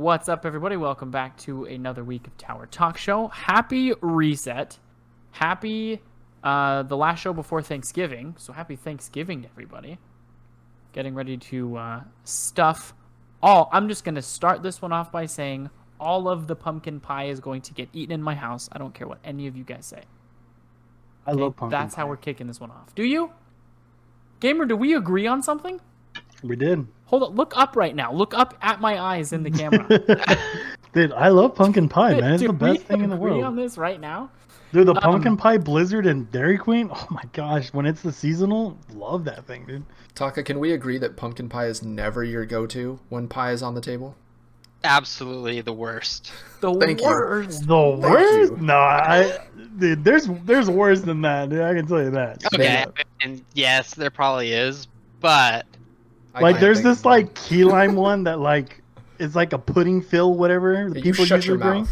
What's up, everybody? Welcome back to another week of Tower Talk Show. Happy reset. Happy the last show before Thanksgiving. So happy Thanksgiving to everybody. Getting ready to stuff all. I'm just going to start this one off by saying all of the pumpkin pie is going to get eaten in my house. I don't care what any of you guys say. I love pumpkin pie. That's how we're kicking this one off. Do you? Gamer, do we agree on something? We did. Hold up. Look up right now. Look up at my eyes in the camera. Dude, I love pumpkin pie, man. It's the best thing in the world. Do we agree on this right now? Dude, the pumpkin pie blizzard and Dairy Queen. Oh my gosh, when it's the seasonal, love that thing, dude. Taka, can we agree that pumpkin pie is never your go-to when pie is on the table? Absolutely the worst. The worst. The worst? No, dude, there's worse than that, dude. I can tell you that. Okay, and yes, there probably is, but like there's this like key lime one that like is like a pudding fill, whatever the people usually bring,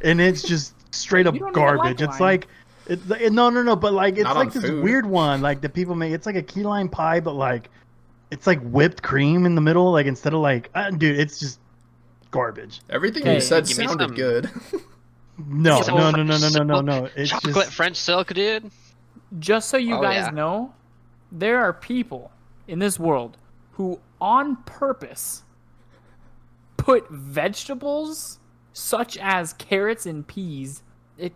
and it's just straight up garbage. It's like no, but like it's like this weird one like that people make. It's like a key lime pie, but like it's like whipped cream in the middle, like instead of like dude, it's just garbage. Everything you said sounded good. No. It's chocolate just French silk, dude. Just so you guys know, there are people in this world who on purpose put vegetables such as carrots and peas,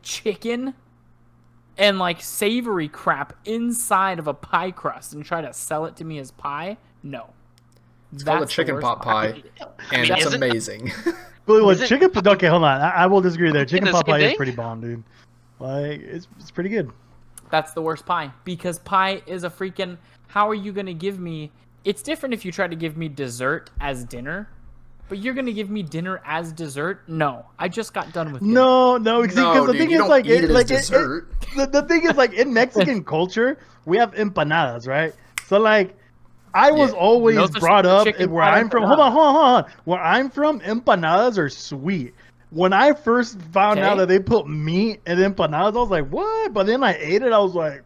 chicken, and like savory crap inside of a pie crust and try to sell it to me as pie. No. It's called a chicken pot pie, and it's amazing. Chicken? Okay, hold on. I will disagree there. Chicken pot pie is pretty bomb, dude. Like it's pretty good. That's the worst pie because pie is a freaking. How are you gonna give me? It's different if you try to give me dessert as dinner, but you're gonna give me dinner as dessert? No, I just got done with dinner. No, because the thing is like the thing is like in Mexican culture we have empanadas, right? So like. I was always brought up where I'm from. Hold on. Where I'm from, empanadas are sweet. When I first found out that they put meat in empanadas, I was like, what? But then I ate it. I was like,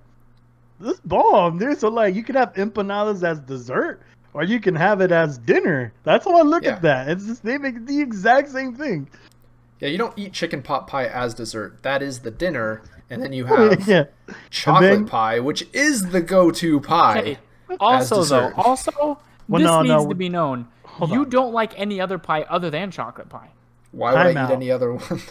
this bomb, dude. So like, you can have empanadas as dessert, or you can have it as dinner. That's how I look at that. It's just, they make the exact same thing. Yeah, you don't eat chicken pot pie as dessert. That is the dinner, and then you have chocolate pie, which is the go-to pie. Okay. Also, this needs to be known. You don't like any other pie other than chocolate pie. Why would I eat any other one?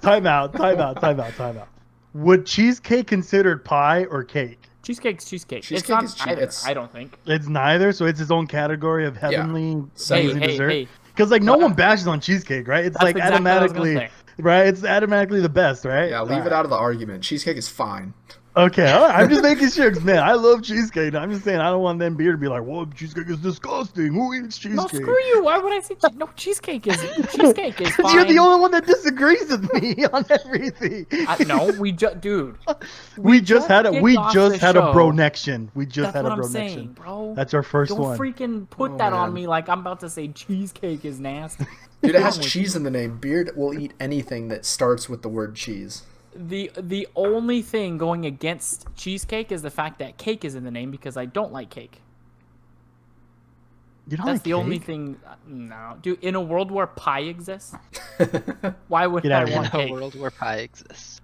Time out. Would cheesecake considered pie or cake? Cheesecake's cheesecake. Cheesecake it's not either, I don't think. It's neither, so it's its own category of heavenly dessert. Because Hey. like no one bashes on cheesecake, right? It's like automatically, right? It's automatically the best, right? Yeah, leave it out of the argument. Cheesecake is fine. Okay, all right. I'm just making sure, man. I love cheesecake. I'm just saying I don't want them beer to be like, "Whoa, cheesecake is disgusting. Who eats cheesecake?" No, screw you. Why would I say no? Cheesecake is fine. You're the only one that disagrees with me on everything. No, dude. We just had a bro-nection. We just had a bro-nection. Saying, bro. That's our first one. Don't freaking put that on me like I'm about to say cheesecake is nasty. Dude, it has cheese in the name. Beard will eat anything that starts with the word cheese. The only thing going against cheesecake is the fact that cake is in the name because I don't like cake. You don't That's like the cake? only thing. No, dude. In a world where pie exists, why would I want cake? In a world where pie exists.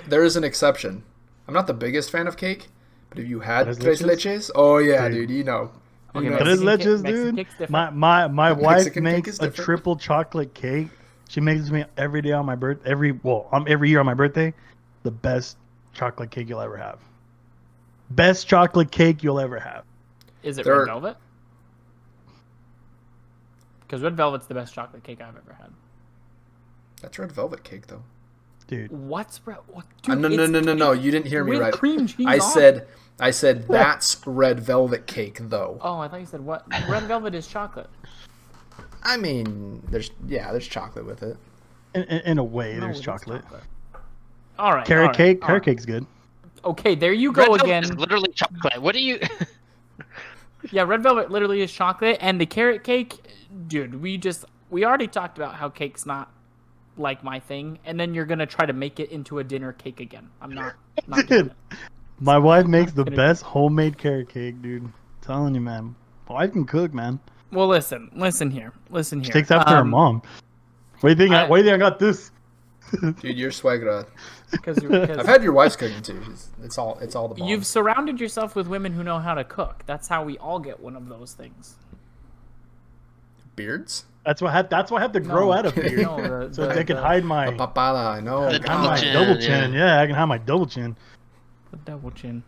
There is an exception. I'm not the biggest fan of cake, but if you had tres leches, oh yeah, dude, you know. Okay, tres leches, dude. My wife makes a triple chocolate cake. She makes it to me every day on my birthday. Every year on my birthday. The best chocolate cake you'll ever have. Best chocolate cake you'll ever have. Is it red velvet? Because red velvet's the best chocolate cake I've ever had. That's red velvet cake, though. Dude, what's red? No! You didn't hear me right. Cream cheese I said that's red velvet cake, though. Oh, I thought you said what? Red velvet is chocolate. I mean, there's chocolate with it. In a way, there's chocolate. All right. Carrot cake's good. Okay, there you go again. Is literally chocolate. What do you? Yeah, red velvet literally is chocolate, and the carrot cake, dude. We already talked about how cake's not like my thing, and then you're gonna try to make it into a dinner cake again. I'm not doing it. My wife makes the best homemade carrot cake, dude. I'm telling you, man. My wife can cook, man. Well, listen here. She takes after her mom. Why do you think I got this? Dude, you're swagra. Because I've had your wife's cooking too. It's all the bomb. You've surrounded yourself with women who know how to cook. That's how we all get one of those things. Beards? That's why I have to grow out of beard. So they can hide my papada. I know. Double chin. Yeah, I can hide my double chin. The double chin.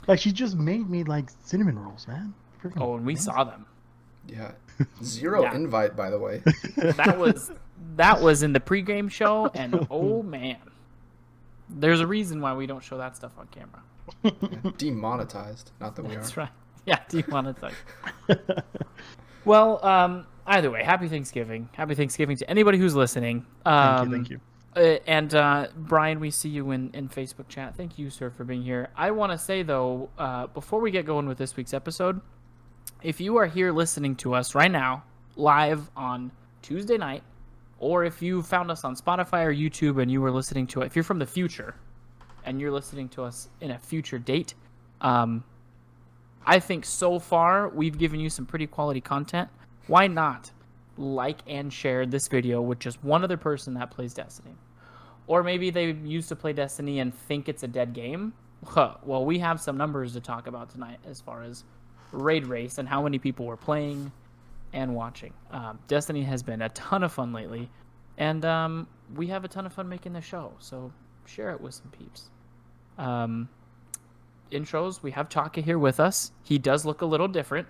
Like she just made me like cinnamon rolls, man. Freaking and we saw them. Yeah. Zero invite, by the way. That was in the pregame show, and oh man, there's a reason why we don't show that stuff on camera. Yeah, demonetized. Not that we are. That's right. Yeah, demonetized. Well, either way, happy Thanksgiving. Happy Thanksgiving to anybody who's listening. Thank you. And Brian, we see you in Facebook chat. Thank you, sir, for being here. I want to say, though, before we get going with this week's episode, if you are here listening to us right now, live on Tuesday night, or if you found us on Spotify or YouTube and you were listening to it, if you're from the future and you're listening to us in a future date, I think so far we've given you some pretty quality content. Why not like and share this video with just one other person that plays Destiny? Or maybe they used to play Destiny and think it's a dead game. Well, we have some numbers to talk about tonight as far as raid race and how many people were playing and watching. Destiny has been a ton of fun lately, and we have a ton of fun making the show, so share it with some peeps. Intros, we have Taka here with us. He does look a little different.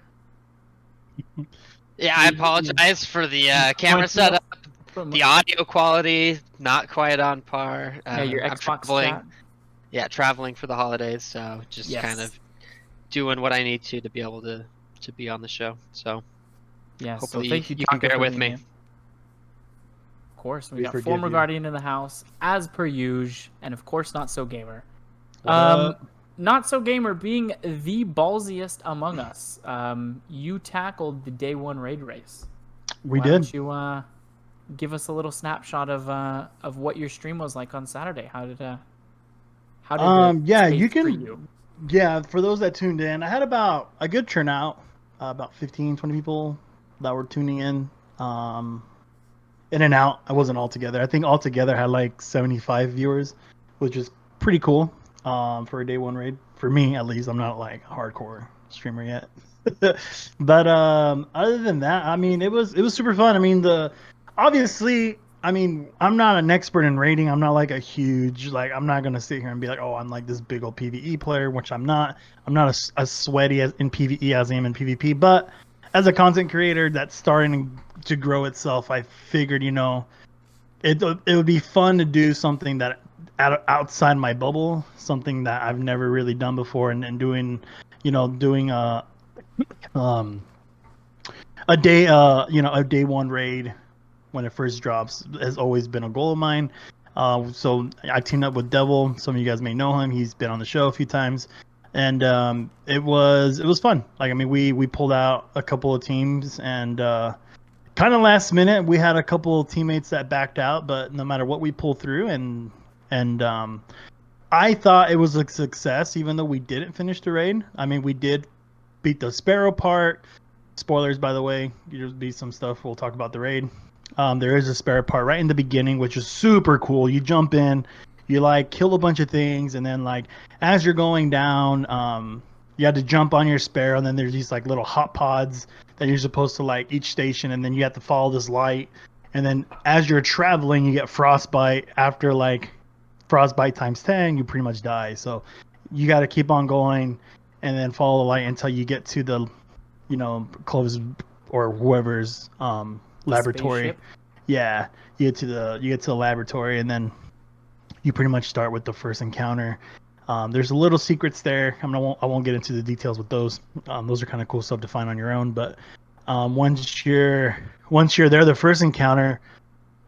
Yeah, I apologize for the camera setup. The audio quality, not quite on par. Yeah, your I'm Xbox traveling. chat. Yeah, traveling for the holidays, so just kind of doing what I need to be able to be on the show. So yeah, hopefully so thank you can bear with me. Of course, we got former Guardian in the house, as per usual, and of course, Not So Gamer. Not So Gamer being the ballsiest among us. You tackled the day one raid race. Why did. Don't you give us a little snapshot of what your stream was like on Saturday? How did you can. Yeah, for those that tuned in, I had about a good turnout, about 15, 20 people that were tuning in and out. I wasn't all together. I think altogether I had like 75 viewers, which is pretty cool for a day one raid. For me, at least. I'm not like a hardcore streamer yet. But other than that, I mean, it was super fun. I mean, obviously, I mean, I'm not an expert in raiding. I'm not like a huge, like, I'm not going to sit here and be like, oh, I'm like this big old PvE player, which I'm not. I'm not as sweaty in PvE as I am in PvP. But as a content creator that's starting to grow itself, I figured, it would be fun to do something that outside my bubble, something that I've never really done before, and doing a day one raid when it first drops has always been a goal of mine. So I teamed up with Devil. Some of you guys may know him. He's been on the show a few times, and it was fun. Like, I mean, we pulled out a couple of teams, and kind of last minute we had a couple of teammates that backed out, but no matter what, we pulled through, and I thought it was a success, even though we didn't finish the raid. I mean, we did beat the Sparrow part. Spoilers, by the way. There'll be some stuff we'll talk about the raid. There is a Sparrow part right in the beginning, which is super cool. You jump in, you like kill a bunch of things, and then like as you're going down, you had to jump on your Sparrow, and then there's these like little hot pods that you're supposed to like each station, and then you have to follow this light. And then as you're traveling, you get frostbite. After like frostbite times 10, you pretty much die. So you got to keep on going and then follow the light until you get to the, Clovis or whoever's laboratory. Spaceship. Yeah, you get to the laboratory, and then you pretty much start with the first encounter. There's a little secrets there. I won't get into the details with those. Those are kind of cool stuff to find on your own. But once you're there, the first encounter,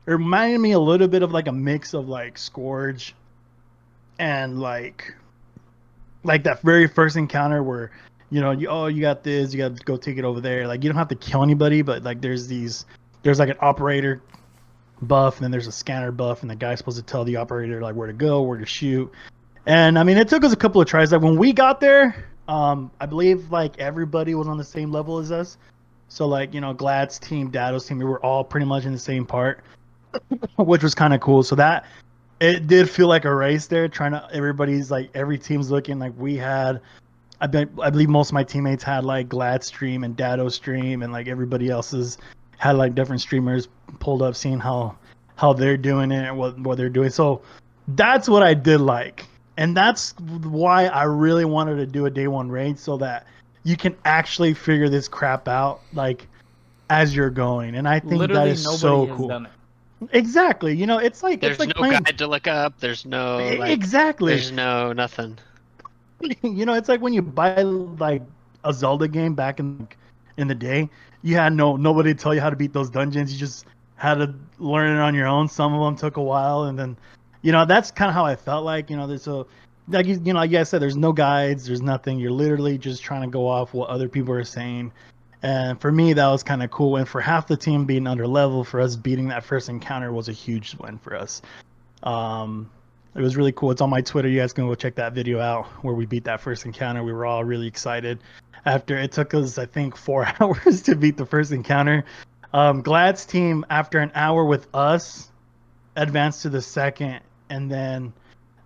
it reminded me a little bit of like a mix of like Scourge and like that very first encounter where you got this, you got to go take it over there. Like, you don't have to kill anybody, but like there's like an operator buff, and then there's a scanner buff, and the guy's supposed to tell the operator like where to go, where to shoot. And I mean, it took us a couple of tries. Like when we got there, I believe like everybody was on the same level as us. So like, Glad's team, Dado's team, we were all pretty much in the same part. which was kind of cool. So that it did feel like a race there. Everybody's like every team's looking like we had. I believe most of my teammates had like Glad stream and Dado stream, and like everybody else's had like different streamers pulled up, seeing how they're doing it and what they're doing. So that's what I did like, and that's why I really wanted to do a day one raid, so that you can actually figure this crap out like as you're going. And I think Literally that is so cool. Done it. Exactly. You know, it's like there's no playing... guide to look up. There's no like, exactly. There's no nothing. You know, it's like when you buy like a Zelda game back in the day. You had nobody to tell you how to beat those dungeons. You just had to learn it on your own. Some of them took a while, and then, you know, that's kind of how I felt like. You know, there's like I said, there's no guides, there's nothing. You're literally just trying to go off what other people are saying. And for me, that was kind of cool. And for half the team being under level, for us beating that first encounter was a huge win for us. It was really cool. It's on my Twitter. You guys can go check that video out where we beat that first encounter. We were all really excited. After it took us, I think, 4 hours to beat the first encounter. Glad's team, after an hour with us, advanced to the second. And then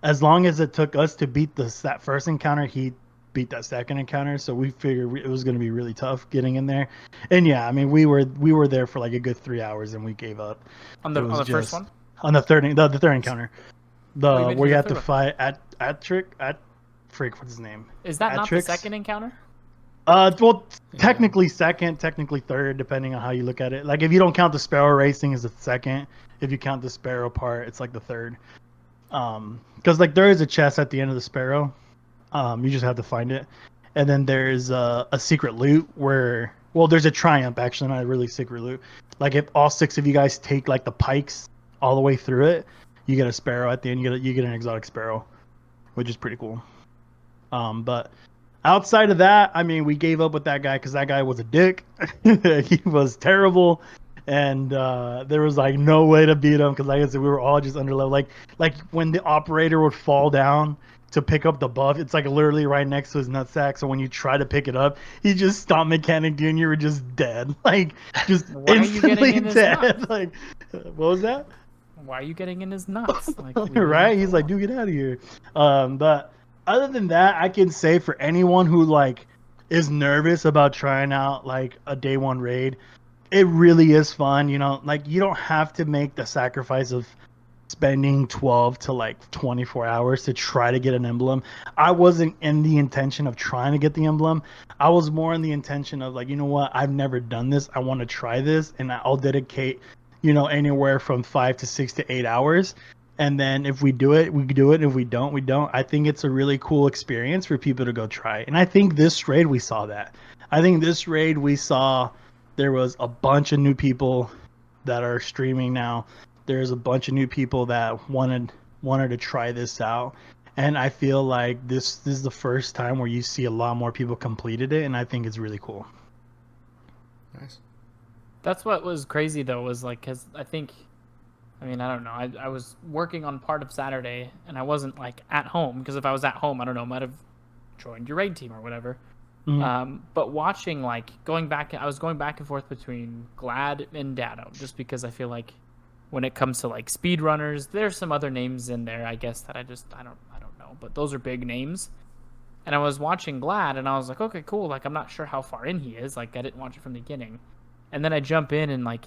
as long as it took us to beat that first encounter, he beat that second encounter. So we figured it was going to be really tough getting in there. And yeah, I mean, we were there for like a good 3 hours and we gave up. On the first one? On the third encounter. Where you have to fight Frick, what's his name? Is that not the second encounter? Well, technically second, technically third, depending on how you look at it. Like if you don't count the Sparrow racing, is the second. If you count the Sparrow part, it's like the third. Because like there is a chest at the end of the Sparrow. You just have to find it, and then there's a secret loot where, well, there's a triumph actually, not a really secret loot. Like if all 6 of you guys take like the pikes all the way through it, you get a Sparrow at the end. You get an exotic Sparrow, which is pretty cool. But outside of that, I mean, we gave up with that guy because that guy was a dick. He was terrible, and there was like no way to beat him because, like I said, we were all just under level. Like when the operator would fall down to pick up the buff, it's like literally right next to his nutsack. So when you try to pick it up, he just stopped mechanic you and you were just dead. Like just instantly dead. Like what was that? Why are you getting in his nuts? Like, right? He's like, dude, get out of here. But other than that, I can say for anyone who like is nervous about trying out like a day one raid, it really is fun. You know, like you don't have to make the sacrifice of spending 12 to like 24 hours to try to get an emblem. I wasn't in the intention of trying to get the emblem. I was more in the intention of like, you know what? I've never done this. I want to try this, and I'll dedicate, you know, anywhere from 5 to 6 to 8 hours. And then if we do it, we do it. If we don't, we don't. I think it's a really cool experience for people to go try. And I think this raid, we saw that. I think this raid, we saw there was a bunch of new people that are streaming now. There's a bunch of new people that wanted to try this out. And I feel like this is the first time where you see a lot more people completed it. And I think it's really cool. Nice. That's what was crazy, though, was like, because I don't know. I was working on part of Saturday, and I wasn't like at home, because if I was at home, I don't know, I might have joined your raid team or whatever. Mm-hmm. But watching, like, I was going back and forth between Glad and Dado, just because I feel like when it comes to like speedrunners, there's some other names in there, I guess, that I don't know, but those are big names. And I was watching Glad, and I was like, okay, cool. Like, I'm not sure how far in he is. Like, I didn't watch it from the beginning. And then I jump in and like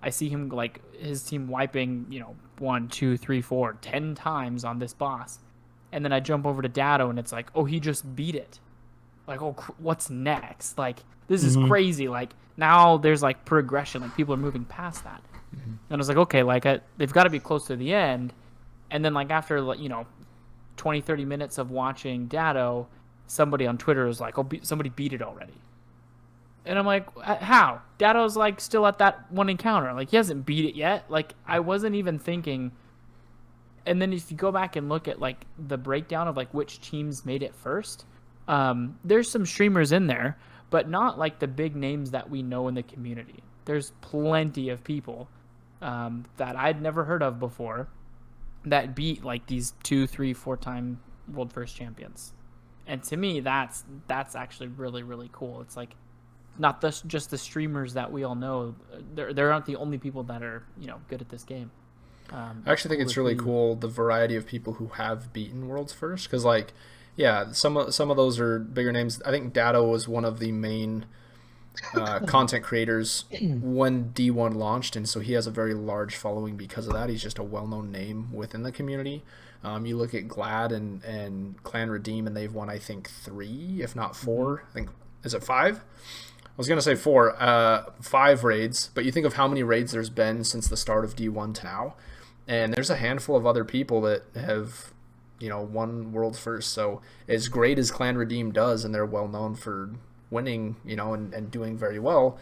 I see him like his team wiping, 1, 2, 3, 4, 10 times on this boss. And then I jump over to Dado and it's like, oh, he just beat it. Like, oh, what's next? Like, this is crazy. Like, now there's like progression. Like, people are moving past that. Mm-hmm. And I was like, okay, like they've got to be close to the end. And then like after 20, 30 minutes of watching Dado, somebody on Twitter was like, oh, somebody beat it already. And I'm like, how? Dado's like still at that one encounter. Like, he hasn't beat it yet. Like, I wasn't even thinking. And then if you go back and look at like the breakdown of like which teams made it first, there's some streamers in there, but not like the big names that we know in the community. There's plenty of people that I'd never heard of before that beat like these 2, 3, 4-time world first champions. And to me, that's actually really, really cool. It's like, not just the streamers that we all know. They aren't the only people that are, good at this game. I actually think it's really cool the variety of people who have beaten Worlds First, because like, yeah, some of those are bigger names. I think Dado was one of the main content creators when D1 launched, and so he has a very large following because of that. He's just a well-known name within the community. You look at Glad and Clan Redeem, and they've won, I think, 3, if not 4. I think, is it 5? I was going to say 4. 5 raids, but you think of how many raids there's been since the start of D1 to now, and there's a handful of other people that have, won Worlds First. So as great as Clan Redeem does, and they're well known for winning, and doing very well,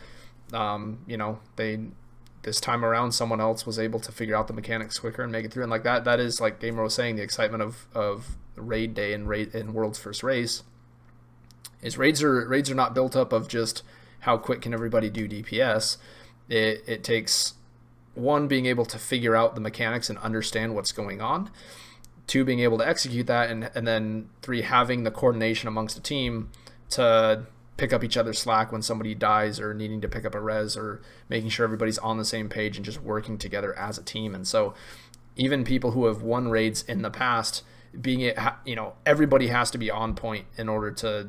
this time around someone else was able to figure out the mechanics quicker and make it through. And like that is, like Gamer was saying, the excitement of raid day and World's First race is raids are not built up of just how quick can everybody do DPS. It takes 1, being able to figure out the mechanics and understand what's going on, 2, being able to execute that, and then 3, having the coordination amongst a team to pick up each other's slack when somebody dies, or needing to pick up a res, or making sure everybody's on the same page and just working together as a team. And so even people who have won raids in the past, everybody has to be on point in order to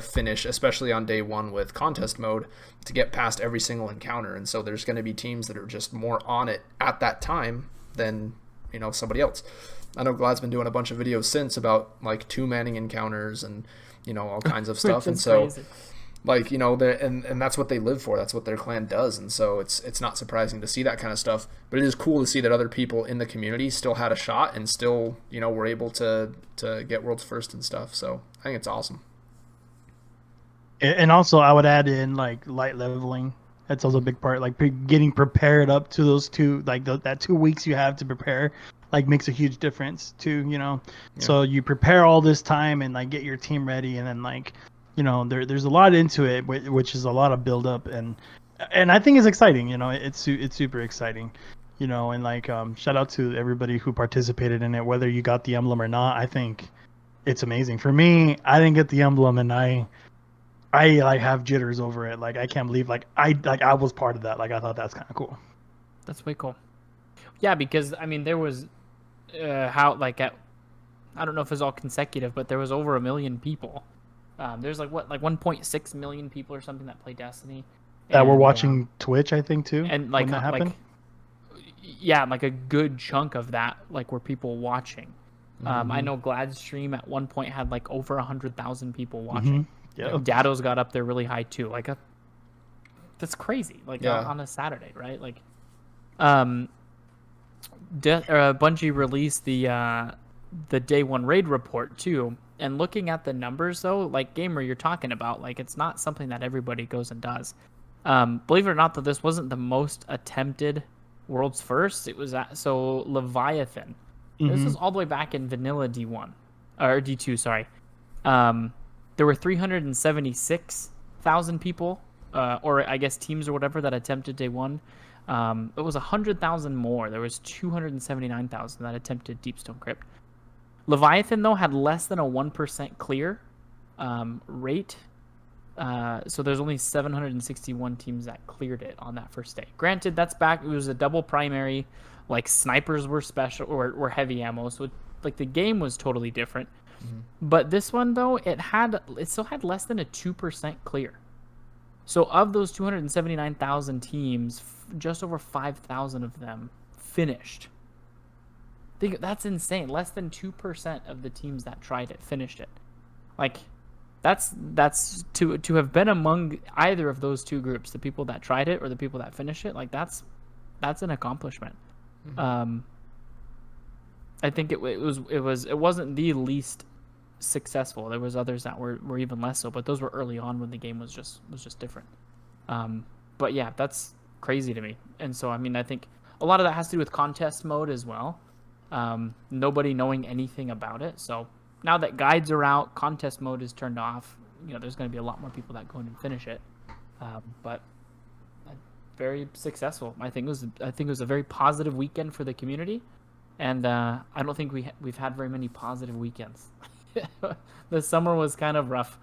finish, especially on day 1 with contest mode, to get past every single encounter. And so there's going to be teams that are just more on it at that time than somebody else. I know Glad's been doing a bunch of videos since about like 2-manning encounters and all kinds of stuff. And so crazy. Like, and that's what they live for. That's what their clan does. And so it's not surprising to see that kind of stuff, but it is cool to see that other people in the community still had a shot and still, were able to get Worlds First and stuff. So I think it's awesome. And also I would add in like light leveling. That's also a big part, like getting prepared up to those 2, like that 2 weeks you have to prepare, like makes a huge difference too, Yeah. So you prepare all this time and like get your team ready, and then like, there's a lot into it, which is a lot of build up, and I think it's exciting, it's super exciting, and like, shout out to everybody who participated in it, whether you got the emblem or not. I think it's amazing. For me, I didn't get the emblem, and I like have jitters over it. Like I can't believe I was part of that. Like I thought that's kind of cool. That's way cool. Yeah, because I mean there was I don't know if it was all consecutive, but there was over 1 million people. There's like 1.6 million people or something that play Destiny. That were watching Twitch, I think too. And like when that happened. Like a good chunk of that were people watching. I know Glad's stream at one point had like over 100,000 people watching. Yeah, Dado's got up there really high too. That's crazy. On a Saturday, right? Like, Bungie released the day 1 raid report too. And looking at the numbers though, like Gamer, you're talking about, like it's not something that everybody goes and does. Believe it or not, that this wasn't the most attempted World's First. It was Leviathan. This was all the way back in vanilla D1 or D2. Sorry. There were 376,000 people, or I guess teams or whatever, that attempted day 1. It was 100,000 more. There was 279,000 that attempted Deepstone Crypt. Leviathan, though, had less than a 1% clear rate. So there's only 761 teams that cleared it on that first day. Granted, that's back. It was a double primary. Like snipers were special or heavy ammo. So the game was totally different. But this one though, it still had less than a 2% clear. So of those 279,000 teams, just over 5,000 of them finished. That's insane. Less than 2% of the teams that tried it finished it. Like that's to have been among either of those 2 groups, the people that tried it or the people that finished it. Like that's an accomplishment. I think it wasn't the least successful. There was others that were even less so, but those were early on when the game was just different. But yeah, that's crazy to me. And so I mean, I think a lot of that has to do with contest mode as well. Nobody knowing anything about it. So now that guides are out, contest mode is turned off. There's going to be a lot more people that go in and finish it. But very successful. I think it was a very positive weekend for the community. And I don't think we've had very many positive weekends. The summer was kind of rough.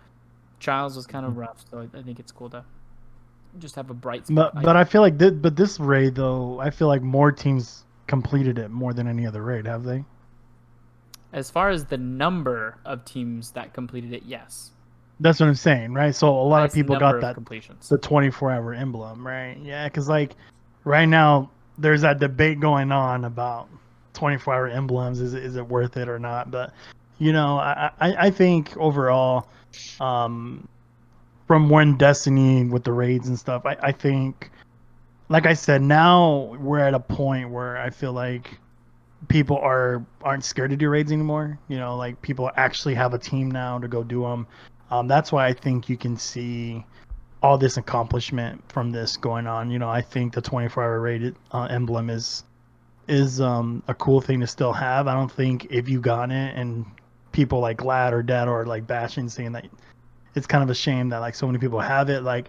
Trials was kind of rough, so I think it's cool to just have a bright spot. But I feel like this raid though, I feel like more teams completed it more than any other raid, have they? As far as the number of teams that completed it, yes. That's what I'm saying, right? So a lot of people got that completions. The 24-hour emblem, right? Yeah, because like right now there's that debate going on about 24-hour emblems. Is it worth it or not? But I think overall, from when Destiny with the raids and stuff, I think, like I said, now we're at a point where I feel like people aren't scared to do raids anymore. Like people actually have a team now to go do them. That's why I think you can see all this accomplishment from this going on. I think the 24-hour raid emblem is a cool thing to still have. I don't think if you got it and people like Glad or Dead or like bashing saying that it's kind of a shame that like so many people have it. Like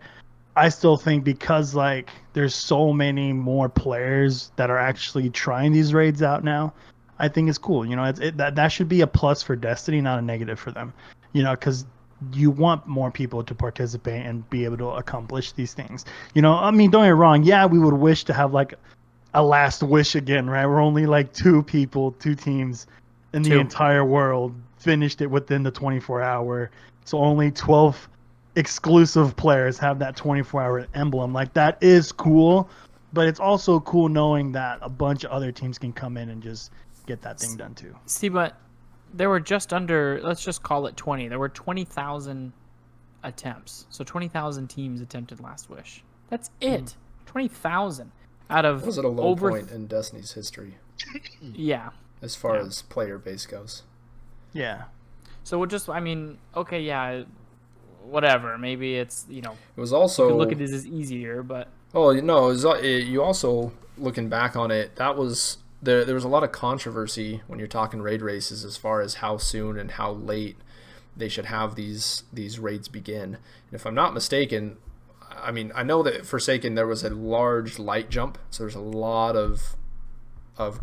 I still think because like there's so many more players that are actually trying these raids out now, I think it's cool. That should be a plus for Destiny, not a negative for them. Because you want more people to participate and be able to accomplish these things. I mean, don't get me wrong. Yeah, we would wish to have like a last wish again, right? We're only like two teams in the entire world finished it within the 24-hour. So only 12 exclusive players have that 24-hour emblem. Like that is cool, but it's also cool knowing that a bunch of other teams can come in and just get that thing done too. See, but there were just under, let's just call it 20. There were 20,000 attempts. So 20,000 teams attempted Last Wish. That's it. 20,000 out of was it a low point in Destiny's history? Yeah. As far as player base goes. Yeah. So we'll just, I mean, okay, yeah, whatever. Maybe it's, It was also... You can look at this as easier, but... Oh, no, you also, looking back on it, that was... There was a lot of controversy when you're talking raid races as far as how soon and how late they should have these raids begin. And if I'm not mistaken, I mean, I know that Forsaken there was a large light jump, so there's a lot of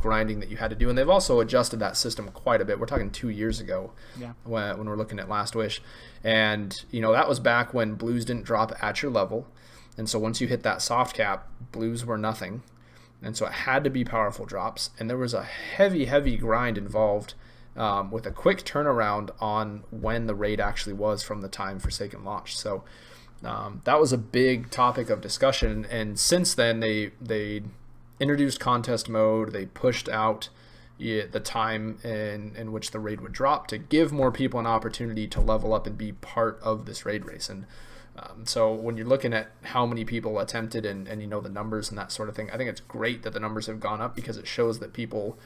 grinding that you had to do, and they've also adjusted that system quite a bit. We're talking 2 years ago, when we're looking at Last Wish, and that was back when blues didn't drop at your level, and so once you hit that soft cap, blues were nothing. And so it had to be powerful drops, and there was a heavy grind involved with a quick turnaround on when the raid actually was from the time Forsaken launched. So that was a big topic of discussion, and since then they introduced contest mode. They pushed out the time in which the raid would drop to give more people an opportunity to level up and be part of this raid race. And so when you're looking at how many people attempted and the numbers and that sort of thing, I think it's great that the numbers have gone up because it shows that people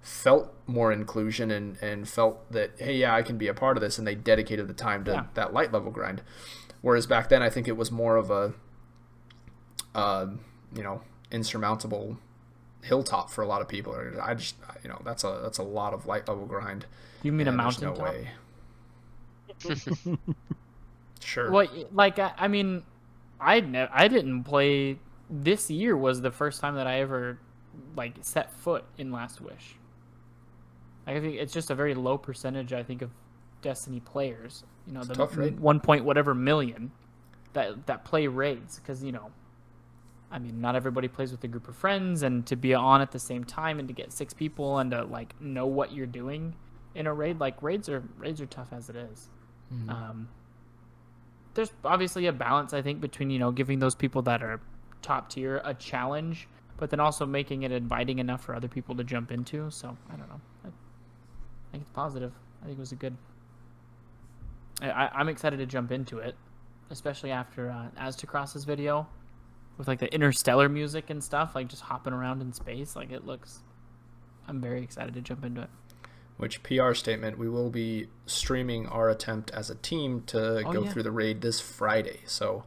felt more inclusion and felt that, hey, yeah, I can be a part of this, and they dedicated the time to that light level grind. Whereas back then I think it was more of a insurmountable hilltop for a lot of people. I just that's a lot of light level grind. You mean a mountain top? Way. Sure. Well, like I mean, I didn't play. This year was the first time that I ever like set foot in Last Wish. I think it's just a very low percentage. I think of Destiny players. The tough raid. 1 point whatever million that play raids because I mean, not everybody plays with a group of friends, and to be on at the same time and to get 6 people and to like know what you're doing in a raid, like raids are tough as it is. Mm-hmm. There's obviously a balance, I think, between giving those people that are top tier a challenge, but then also making it inviting enough for other people to jump into. So I don't know. I think it's positive. I think it was a good. I'm excited to jump into it, especially after Aztecross's video. With like the interstellar music and stuff, like just hopping around in space, like it looks. I'm very excited to jump into it. Which PR statement, we will be streaming our attempt as a team to go through the raid this Friday. So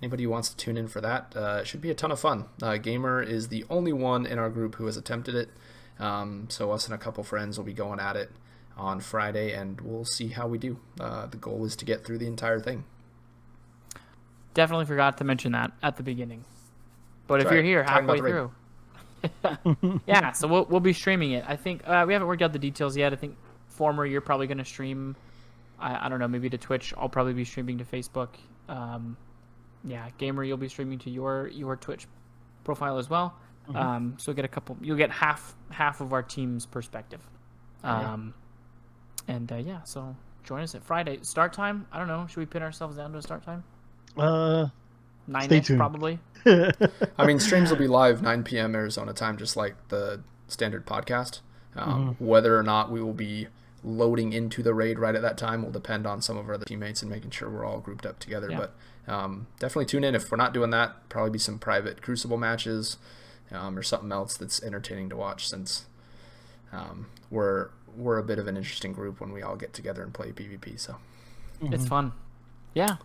anybody who wants to tune in for that, it should be a ton of fun. Gamer is the only one in our group who has attempted it. So us and a couple friends will be going at it on Friday, and we'll see how we do. The goal is to get through the entire thing. Definitely forgot to mention that at the beginning. But if you're here halfway through. Yeah, so we'll be streaming it. I think we haven't worked out the details yet. I think Former, you're probably going to stream. I don't know, maybe to Twitch. I'll probably be streaming to Facebook. Yeah, Gamer, you'll be streaming to your Twitch profile as well. So you'll get half of our team's perspective. So join us at Friday. Start time? I don't know. Should we pin ourselves down to a start time? 9-ish probably. I mean, streams will be live 9 p.m. Arizona time, just like the standard podcast. Whether or not we will be loading into the raid right at that time will depend on some of our other teammates and making sure we're all grouped up together. Yeah. But definitely tune in. If we're not doing that, probably be some private Crucible matches or something else that's entertaining to watch, since we're a bit of an interesting group when we all get together and play PvP. So it's fun. Yeah.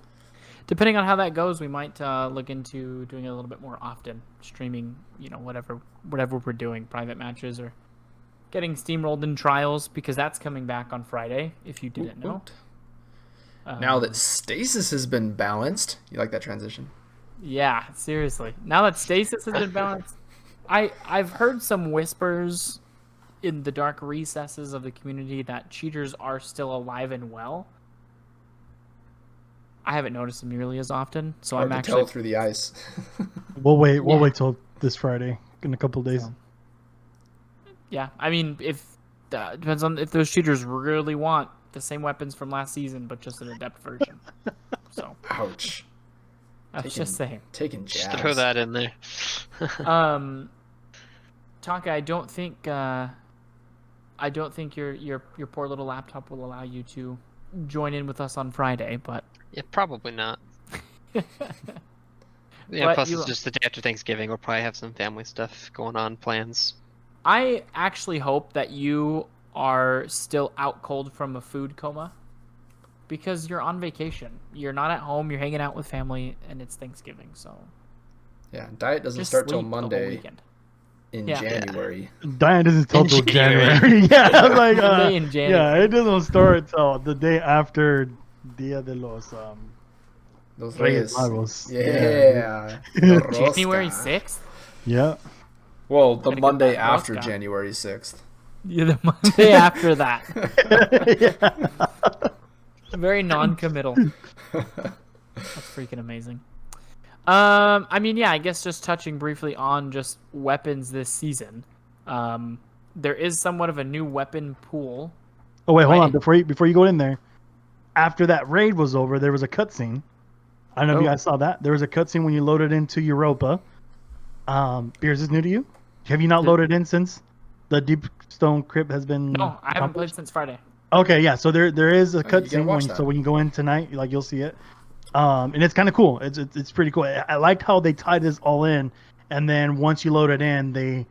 Depending on how that goes, we might look into doing it a little bit more often, streaming, whatever we're doing, private matches or getting steamrolled in trials, because that's coming back on Friday, if you didn't know. Now that Stasis has been balanced. You like that transition? Yeah, seriously. Now that Stasis has been balanced, I've heard some whispers in the dark recesses of the community that cheaters are still alive and well. I haven't noticed them nearly as often, so Hard I'm to tell through the ice. We'll wait till this Friday in a couple of days. Yeah, I mean, depends on if those cheaters really want the same weapons from last season, but just an adept version. So, ouch. I was just saying. Taking jabs. Just throw that in there. Taka, I don't think your poor little laptop will allow you to join in with us on Friday, but. Yeah, probably not. Plus it's just the day after Thanksgiving. We'll probably have some family stuff going on, plans. I actually hope that you are still out cold from a food coma, because you're on vacation. You're not at home. You're hanging out with family, and it's Thanksgiving. So yeah, diet doesn't start till Monday in January. Diet doesn't start till January. Yeah, like in January. Yeah, it doesn't start till the day after Dia de los Reyes Magos. Yeah. January 6th? Yeah. Well, the Monday after January 6th. Yeah, the Monday after that. Very non-committal. That's freaking amazing. I mean, yeah, I guess just touching briefly on just weapons this season. There is somewhat of a new weapon pool. Oh wait, hold on. Before you go in there, after that raid was over, there was a cutscene. I don't know if you guys saw that. There was a cutscene when you loaded into Europa. Beers, is new to you? Have you not loaded in since the Deep Stone Crypt has been? No, I haven't played since Friday. Okay, yeah. So there is a cutscene. So when you go in tonight, you'll see it. And it's kind of cool. It's pretty cool. I liked how they tied this all in, and then once you load it in, they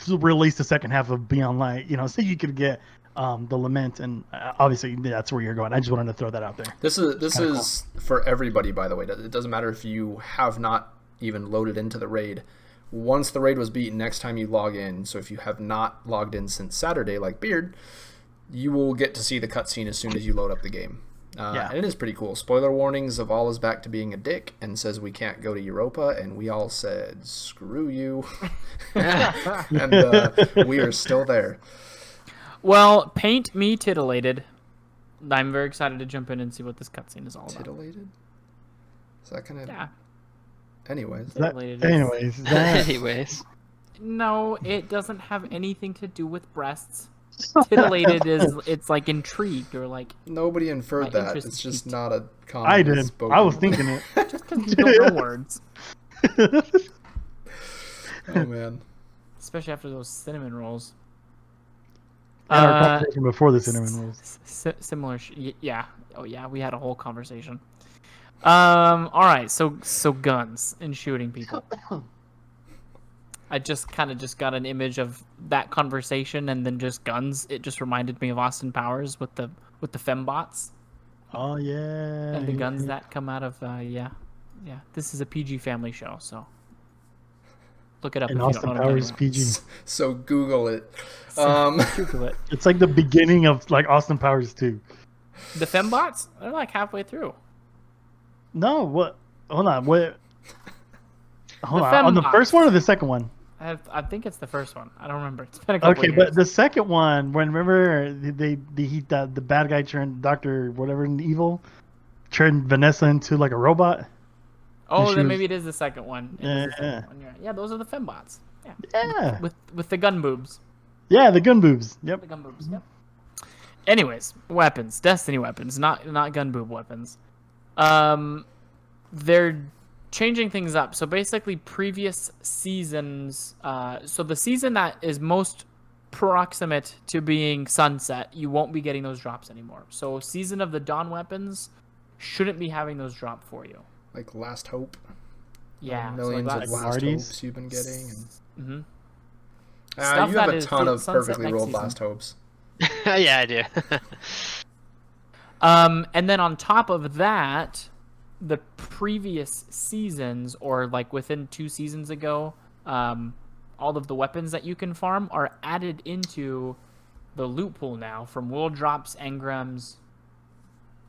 released the second half of Beyond Light. So you could get the Lament, and obviously that's where you're going. I just wanted to throw that out there. This is cool for everybody, by the way. It doesn't matter if you have not even loaded into the raid. Once the raid was beaten, next time you log in, so if you have not logged in since Saturday, like Beard, you will get to see the cutscene as soon as you load up the game. And it is pretty cool. Spoiler warnings: Zaval is back to being a dick and says we can't go to Europa, and we all said screw you, and we are still there. Well, paint me titillated. I'm very excited to jump in and see what this cutscene is all about. Titillated? Is that kind of... Yeah. Anyways. Anyways. No, it doesn't have anything to do with breasts. Titillated it's like intrigued or like... Nobody inferred that. It's just not a common I did. I was thinking it. Just because you don't know words. Oh, man. Especially after those cinnamon rolls. Our conversation before the cinnamon rolls. Similar. Yeah. Oh, yeah. We had a whole conversation. All right. So guns and shooting people. I just got an image of that conversation and then just guns. It just reminded me of Austin Powers with the fembots. Oh yeah. And the guns that come out of yeah. This is a PG family show, so look it up. And if Austin you don't know Powers PG. So Google it. Google it. It's like the beginning of like Austin Powers 2. The fembots? They're like halfway through. No, what? Hold on. What? Hold on. On the first one or the second one? I think it's the first one. I don't remember. It's been a couple Okay, years. but the second one, when remember the bad guy turned Dr. whatever evil, turned Vanessa into like a robot. Oh, then maybe it is the second one. Yeah. Yeah, those are the fembots. Yeah. Yeah. With the gun boobs. Yeah, the gun boobs. Yep. The gun boobs. Yep. Anyways, weapons, Destiny weapons, not gun boob weapons. They're changing things up. So basically, previous seasons. So the season that is most proximate to being sunset, you won't be getting those drops anymore. So season of the Dawn weapons shouldn't be having those drop for you. Like Last Hope. Yeah. Millions so of Last Hopes you've been getting. And... you have a ton of perfectly rolled Last Hopes. Yeah, I do. And then on top of that, the previous seasons, or like within 2 seasons ago, all of the weapons that you can farm are added into the loot pool now from world drops, engrams.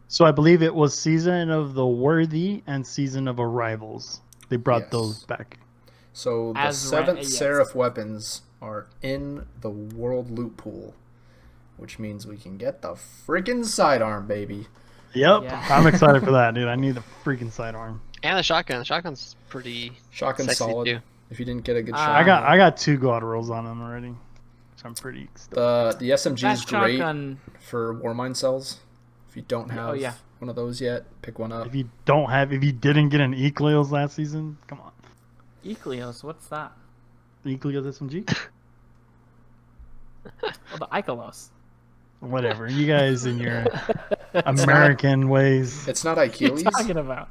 So I believe it was Season of the Worthy and Season of Arrivals. They brought those back. So the 7th Seraph weapons are in the world loot pool, which means we can get the freaking sidearm, baby. Yep, yeah. I'm excited for that, dude. I need the freaking sidearm. And the shotgun. The shotgun's pretty solid. Too. If you didn't get a good shot. I got 2 god rolls on them already, which I'm pretty stoked. The SMG is great shotgun... for Warmind cells. If you don't have one of those yet, pick one up. If you didn't get an Ecleos last season, come on. Ecleos, what's that? Ecleos SMG? Oh, the Ikelos. Whatever. You guys in your American ways. It's not Achilles. What are you talking about?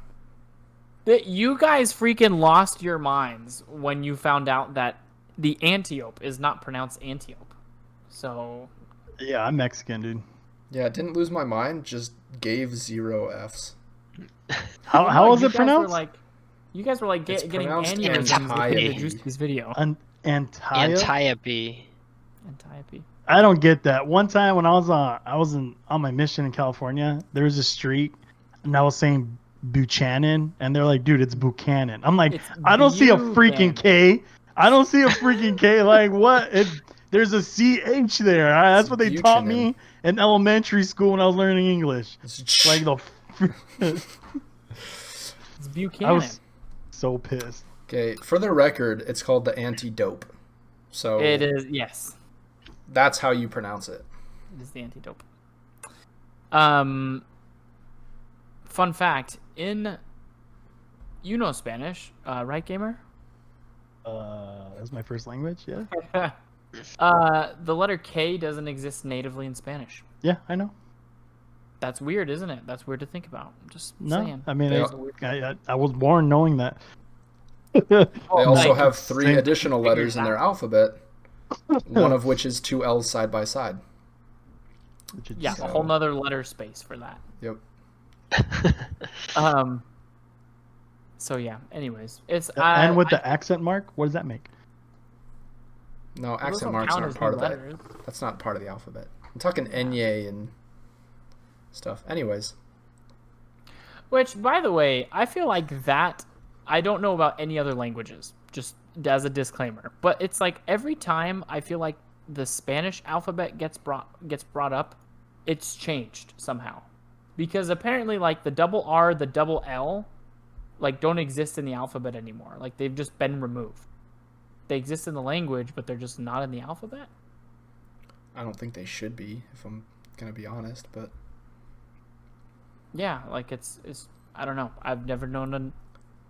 You guys freaking lost your minds when you found out that the Antiope is not pronounced Antiope. So... Yeah, I'm Mexican, dude. Yeah, didn't lose my mind. Just gave 0 Fs. How was it pronounced? You guys were like getting aneurysms in the Juicy's video. Antiope. I don't get that. One time when I was on my mission in California, there was a street, and I was saying Buchanan, and they're like, "Dude, it's Buchanan." I'm like, I don't see a freaking K. I don't see a freaking K. Like what? There's a CH there. That's what they taught me in elementary school when I was learning English. Like it's Buchanan. I was so pissed. Okay, for the record, it's called the antidope. So it is, yes. That's how you pronounce it. It is the antidope. Fun fact, you know Spanish, right, gamer? That's my first language, yeah. The letter K doesn't exist natively in Spanish. Yeah, I know. That's weird, isn't it? That's weird to think about. Just saying. I mean, I was born knowing that. They also have 3 additional letters in their alphabet, one of which is 2 L's side by side. Yeah, a whole nother letter space for that. Yep. So yeah. Anyways, it's and with the accent mark, what does that make? No, accent marks aren't part of that. That's not part of the alphabet. I'm talking Enye and stuff. Anyways. Which, by the way, I feel like that. I don't know about any other languages. Just as a disclaimer, but it's like every time I feel like the Spanish alphabet gets brought up, it's changed somehow, because apparently like the double R, the double L, like don't exist in the alphabet anymore. Like they've just been removed. They exist in the language, but they're just not in the alphabet. I don't think they should be, if I'm gonna be honest. But yeah, like it's I don't know. I've never known.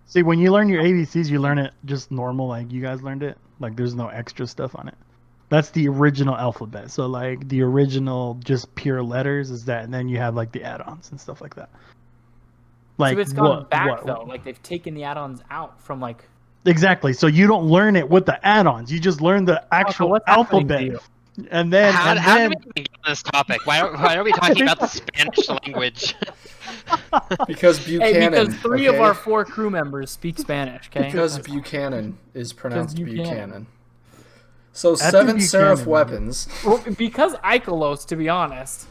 See, when you learn your ABCs, you learn it just normal, like you guys learned it. Like there's no extra stuff on it. That's the original alphabet. So like the original just pure letters is that, and then you have like the add-ons and stuff like that. Like so it's gone back though. Like they've taken the add-ons out from like. Exactly. So you don't learn it with the add-ons. You just learn the actual alphabet. And then how did we get on this topic? Why are we talking about the Spanish language? Because Buchanan. Because 3 of our 4 crew members speak Spanish. Okay. Because Buchanan is pronounced Buchanan. So 7 Seraph weapons. Well, because Ikelos, to be honest.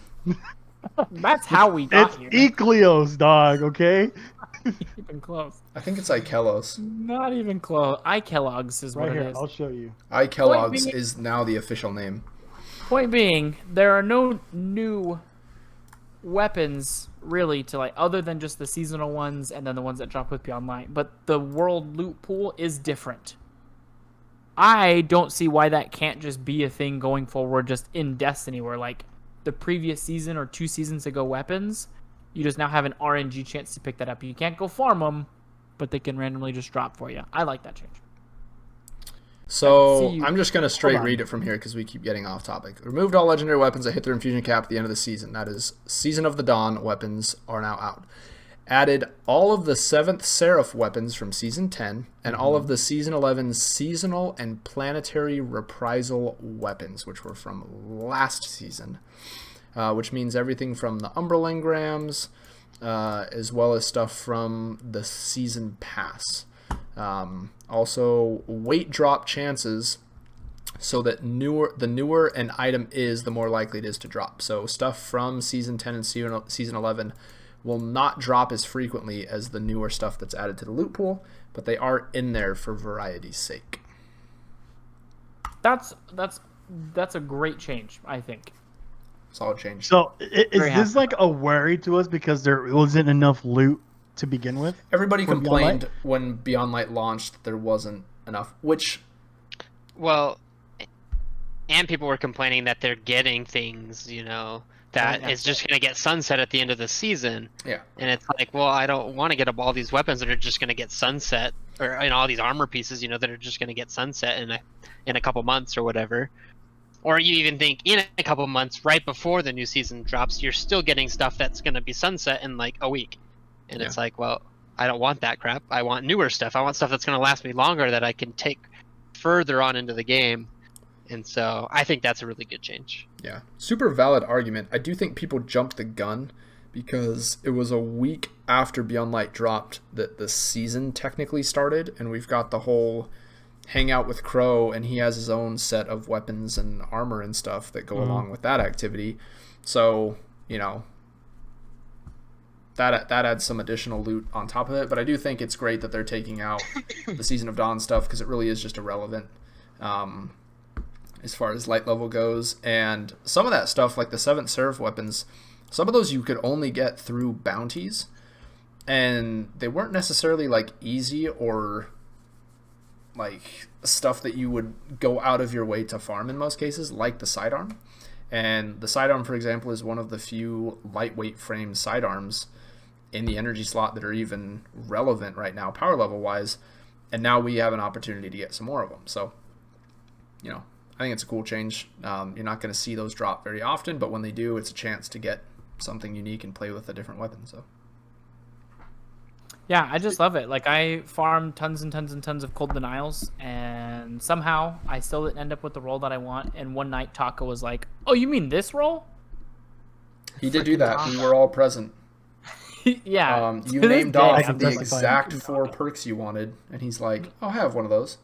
That's how we got here. It's Ecleos, dog. Okay. Not even close. I think it's Ikelos. Not even close. Ikelogs is what it is. I'll show you. Ikelogs is now the official name. Point being, there are no new weapons really to like other than just the seasonal ones and then the ones that drop with Beyond Light. But the world loot pool is different. I don't see why that can't just be a thing going forward just in Destiny where like the previous season or 2 seasons ago weapons, you just now have an RNG chance to pick that up. You can't go farm them, but they can randomly just drop for you. I like that change. So I'm just going to straight read it from here because we keep getting off topic. Removed all legendary weapons that hit their infusion cap at the end of the season. That is, Season of the Dawn weapons are now out. Added all of the 7th Seraph weapons from Season 10 and all of the Season 11 seasonal and planetary reprisal weapons, which were from last season, which means everything from the Umbral engrams as well as stuff from the Season Pass. Also, weight drop chances so that the newer an item is, the more likely it is to drop. So stuff from Season 10 and Season 11 will not drop as frequently as the newer stuff that's added to the loot pool, but they are in there for variety's sake. That's a great change, I think. Solid change. So is this like a worry to us because there wasn't enough loot to begin with? Everybody complained when Beyond Light launched that there wasn't enough, which... Well, and people were complaining that they're getting things, that is just going to get sunset at the end of the season. Yeah. And it's like, well, I don't want to get up all these weapons that are just going to get sunset, or all these armor pieces, that are just going to get sunset in a couple months or whatever. Or you even think in a couple months, right before the new season drops, you're still getting stuff that's going to be sunset in like a week. And it's like, well, I don't want that crap. I want newer stuff. I want stuff that's going to last me longer that I can take further on into the game. And so I think that's a really good change. Yeah, super valid argument. I do think people jumped the gun because it was a week after Beyond Light dropped that the season technically started, and we've got the whole hangout with Crow, and he has his own set of weapons and armor and stuff that go along with that activity. So, that adds some additional loot on top of it. But I do think it's great that they're taking out the Season of Dawn stuff because it really is just irrelevant. As far as light level goes, and some of that stuff like the 7th Seraph weapons, some of those you could only get through bounties, and they weren't necessarily like easy or like stuff that you would go out of your way to farm in most cases, like the sidearm. And the sidearm, for example, is one of the few lightweight frame sidearms in the energy slot that are even relevant right now power level wise, and now we have an opportunity to get some more of them. So I think it's a cool change. You're not going to see those drop very often, but when they do, it's a chance to get something unique and play with a different weapon. So, yeah, I just love it. Like, I farmed tons and tons and tons of Cold Denials, and somehow I still didn't end up with the role that I want. And one night, Taka was like, "Oh, you mean this role?" He did do that. We were all present. Yeah. You named off the exact 4 perks you wanted, and he's like, "I'll have one of those."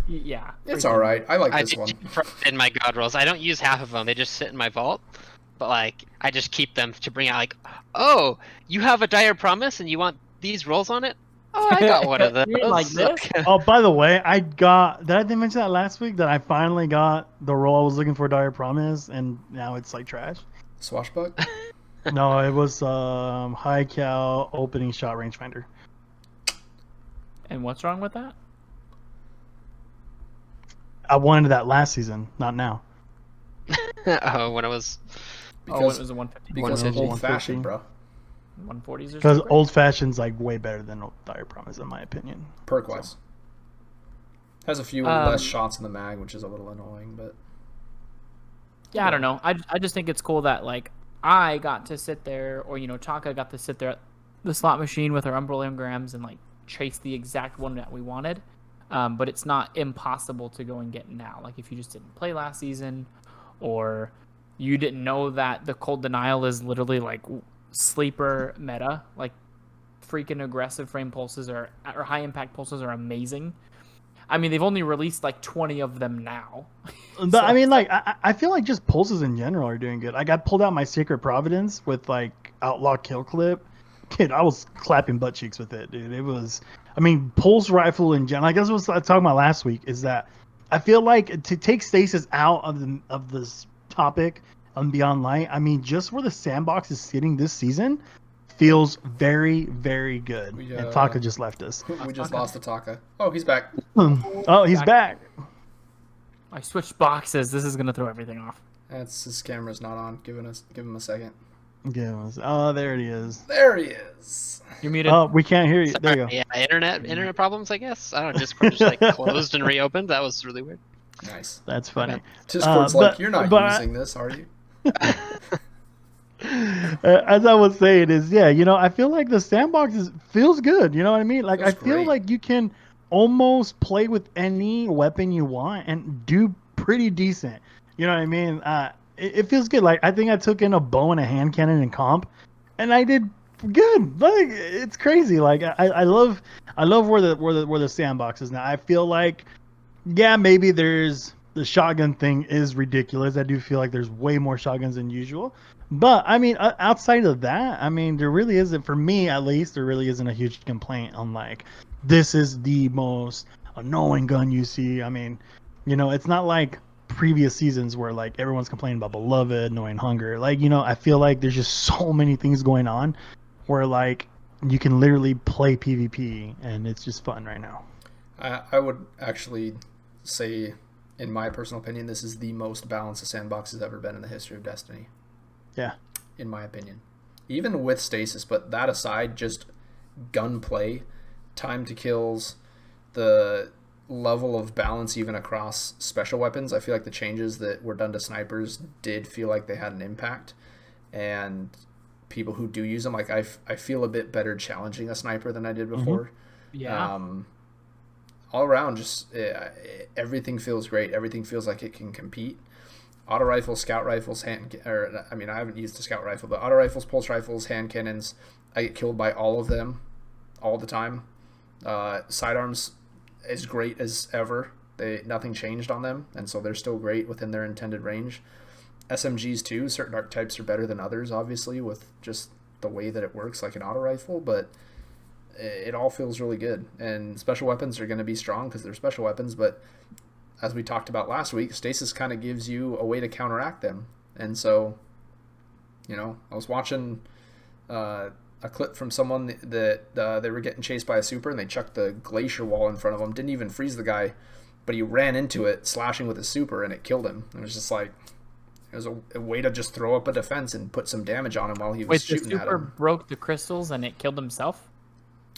Yeah, it's all right. I like this one. In my god rolls, I don't use half of them. They just sit in my vault. But like, I just keep them to bring out like, oh, you have a dire promise and you want these rolls on it? Oh, I got one of those. Like this? Oh, by the way, did I mention that last week that I finally got the roll I was looking for, dire promise, and now it's like trash? Swashbuck? No, it was high cal opening shot rangefinder. And what's wrong with that? I wanted that last season, not now. When it was... when it was a 150. Because it's old-fashioned, bro. 140s or because something? old-fashioned's like way better than dire promise, in my opinion. Perk-wise. Has a few less shots in the mag, which is a little annoying, but... Yeah, I don't know. I just think it's cool that, like, I got to sit there, or, Taka got to sit there at the slot machine with our Umbral engrams and, like, chase the exact one that we wanted. But it's not impossible to go and get now. Like, if you just didn't play last season, or you didn't know that the Cold Denial is literally, like, sleeper meta. Like, freaking aggressive frame pulses or high impact pulses are amazing. I mean, they've only released, like, 20 of them now. But, so, I mean, like, I feel like just pulses in general are doing good. Like, I pulled out my Sacred Providence with, like, Outlaw Kill Clip. Kid, I was clapping butt cheeks with it, dude. It was... I mean, pulse rifle in general. I guess what I was talking about last week is that I feel like to take Stasis out of this topic on Beyond Light, I mean, just where the sandbox is sitting this season, feels very, very good. And Taka just left us. We just lost TheTaka. Oh, he's back. Oh, he's back. I switched boxes. This is gonna throw everything off. That's his camera's not on. Give him a second. Oh, there he is. There he is. You're muted. Oh, we can't hear you. Sorry, There you go. Yeah, internet problems, I guess. I don't know. Discord just like closed and reopened. That was really weird. Nice. That's funny. Discord's like, you're not using this, are you? As I was saying, I feel like the sandbox feels good. You know what I mean? Like I feel great. like you can almost play with any weapon you want and do pretty decent. You know what I mean? It feels good. Like I think I took in a bow and a hand cannon in comp, and I did good. Like it's crazy. Like I love where the sandbox is now. I feel like, yeah, maybe the shotgun thing is ridiculous. I do feel like there's way more shotguns than usual. But I mean, outside of that, I mean, there really isn't, for me at least, there really isn't a huge complaint on like, this is the most annoying gun you see. I mean, it's not like previous seasons where like everyone's complaining about Beloved, annoying Hunger. Like, I feel like there's just so many things going on where like you can literally play PvP and it's just fun right now. I would actually say, in my personal opinion, this is the most balanced a sandbox has ever been in the history of Destiny. Yeah. In my opinion. Even with Stasis, but that aside, just gunplay, time to kills, the level of balance even across special weapons. I feel like the changes that were done to snipers did feel like they had an impact. And people who do use them, like I feel a bit better challenging a sniper than I did before. Yeah. All around, just everything feels great. Everything feels like it can compete. Auto rifles, scout rifles, I haven't used the scout rifle, but auto rifles, pulse rifles, hand cannons, I get killed by all of them all the time. Sidearms as great as ever. Nothing changed on them, and so they're still great within their intended range. SMGs too, certain archetypes are better than others, obviously, with just the way that it works like an auto rifle, but it all feels really good. And special weapons are going to be strong because they're special weapons, but as we talked about last week, Stasis kind of gives you a way to counteract them. And so, I was watching a clip from someone that they were getting chased by a super and they chucked the glacier wall in front of him. Didn't even freeze the guy, but he ran into it, slashing with his super, and it killed him. It was just like, it was a way to just throw up a defense and put some damage on him while he was shooting at him. The super broke the crystals and it killed himself?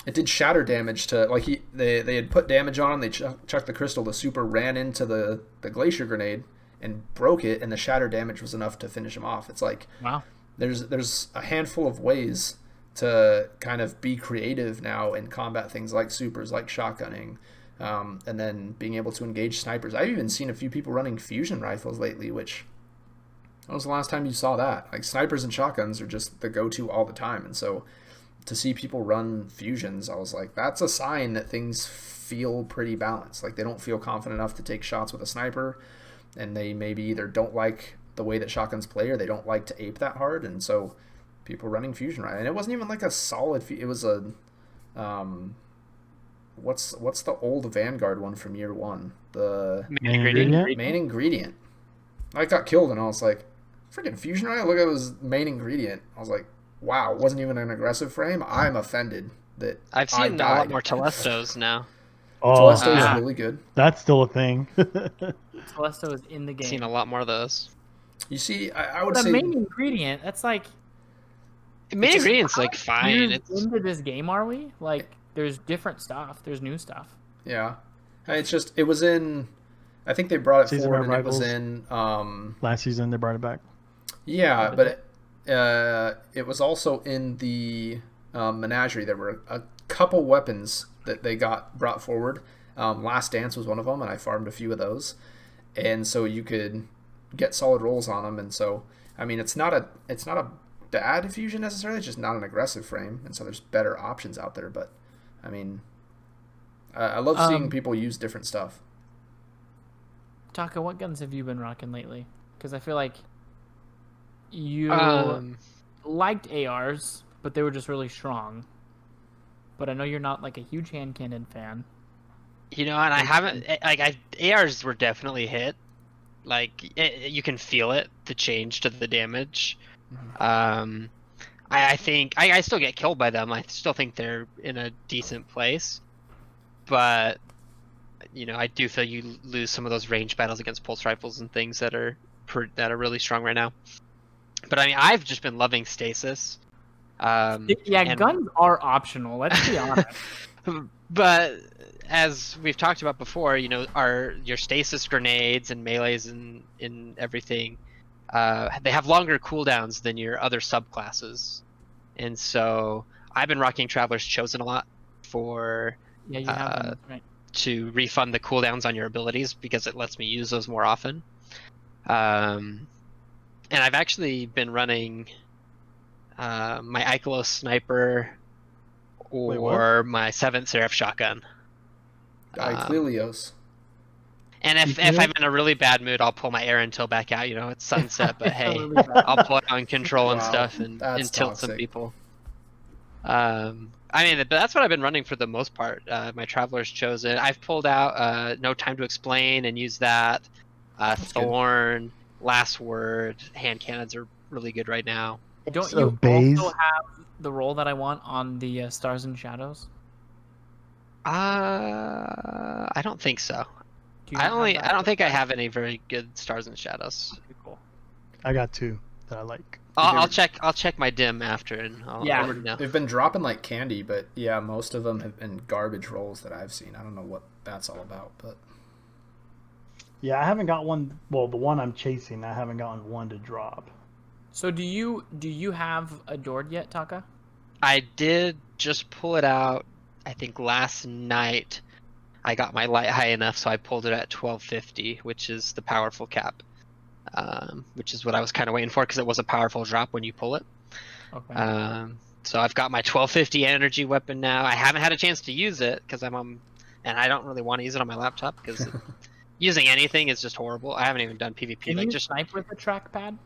It did shatter damage to, like, they had put damage on him, they chucked the crystal, the super ran into the glacier grenade and broke it, and the shatter damage was enough to finish him off. It's like, wow. There's a handful of ways to kind of be creative now and combat things like supers, like shotgunning, and then being able to engage snipers. I've even seen a few people running fusion rifles lately, which, when was the last time you saw that? Like, snipers and shotguns are just the go-to all the time, and so to see people run fusions, I was like, that's a sign that things feel pretty balanced. Like, they don't feel confident enough to take shots with a sniper, and they maybe either don't like the way that shotguns play or they don't like to ape that hard, and so people running fusion, right? And it wasn't even like a solid it was a what's the old Vanguard one from year one? The main ingredient. I got killed and I was like, freaking fusion, right? Look at his main ingredient. I was like, wow, it wasn't even an aggressive frame. I'm offended that I've seen a lot more Telestos now. Oh, Telesto is really good. That's still a thing. Telesto is in the game. I've seen a lot more of those. You see, I would say the main ingredient. That's like main ingredient's like fine. It's into this game, are we? Like, there's different stuff. There's new stuff. Yeah, it's just it was in. I think they brought it Season forward, and Rivals. it was in. Last season they brought it back. Yeah, but it was also in the menagerie. There were a couple weapons that they got brought forward. Last Dance was one of them, and I farmed a few of those, and so you could get solid rolls on them. And so, I mean, it's not a bad fusion necessarily. It's just not an aggressive frame, and so there's better options out there. But I mean, I love seeing people use different stuff. Taka, what guns have you been rocking lately? Because I feel like you liked ARs, but they were just really strong. But I know you're not like a huge hand cannon fan. And I haven't ARs were definitely hit. Like you can feel it, the change to the damage. I I think I still get killed by them. I still think they're in a decent place, but I do feel you lose some of those range battles against pulse rifles and things that are really strong right now. But I mean, I've just been loving Stasis. Guns are optional. Let's be honest. But as we've talked about before, your Stasis grenades and melees and everything, they have longer cooldowns than your other subclasses, and so I've been rocking Traveler's Chosen a lot for you have them, right. To refund the cooldowns on your abilities because it lets me use those more often. And I've actually been running my Ikelos sniper or my 7th Seraph shotgun. Ikelos. And if I'm in a really bad mood, I'll pull my Aerontil back out. It's sunset, but hey, I'll pull it on control and stuff and tilt some people. I mean, but that's what I've been running for the most part. My Traveler's Chosen. I've pulled out No Time to Explain and used that. Thorn, good. Last Word, hand cannons are really good right now. Don't you also have the role that I want on the Stars and Shadows? I don't think so. I don't think I have any very good Stars and Shadows. Okay, cool. I got 2 that I like. I'll check my dim after, and I'll know. They've been dropping like candy, but yeah, most of them have been garbage rolls that I've seen. I don't know what that's all about, but yeah, I haven't got one. Well, the one I'm chasing, I haven't gotten one to drop. So do you have Adored yet, Taka? I did just pull it out. I think last night I got my light high enough, so I pulled it at 1250, which is the powerful cap. Which is what I was kind of waiting for because it was a powerful drop when you pull it. Okay. So I've got my 1250 energy weapon now. I haven't had a chance to use it because I'm on, and I don't really want to use it on my laptop because using anything is just horrible. I haven't even done PvP. Can you snipe with a trackpad?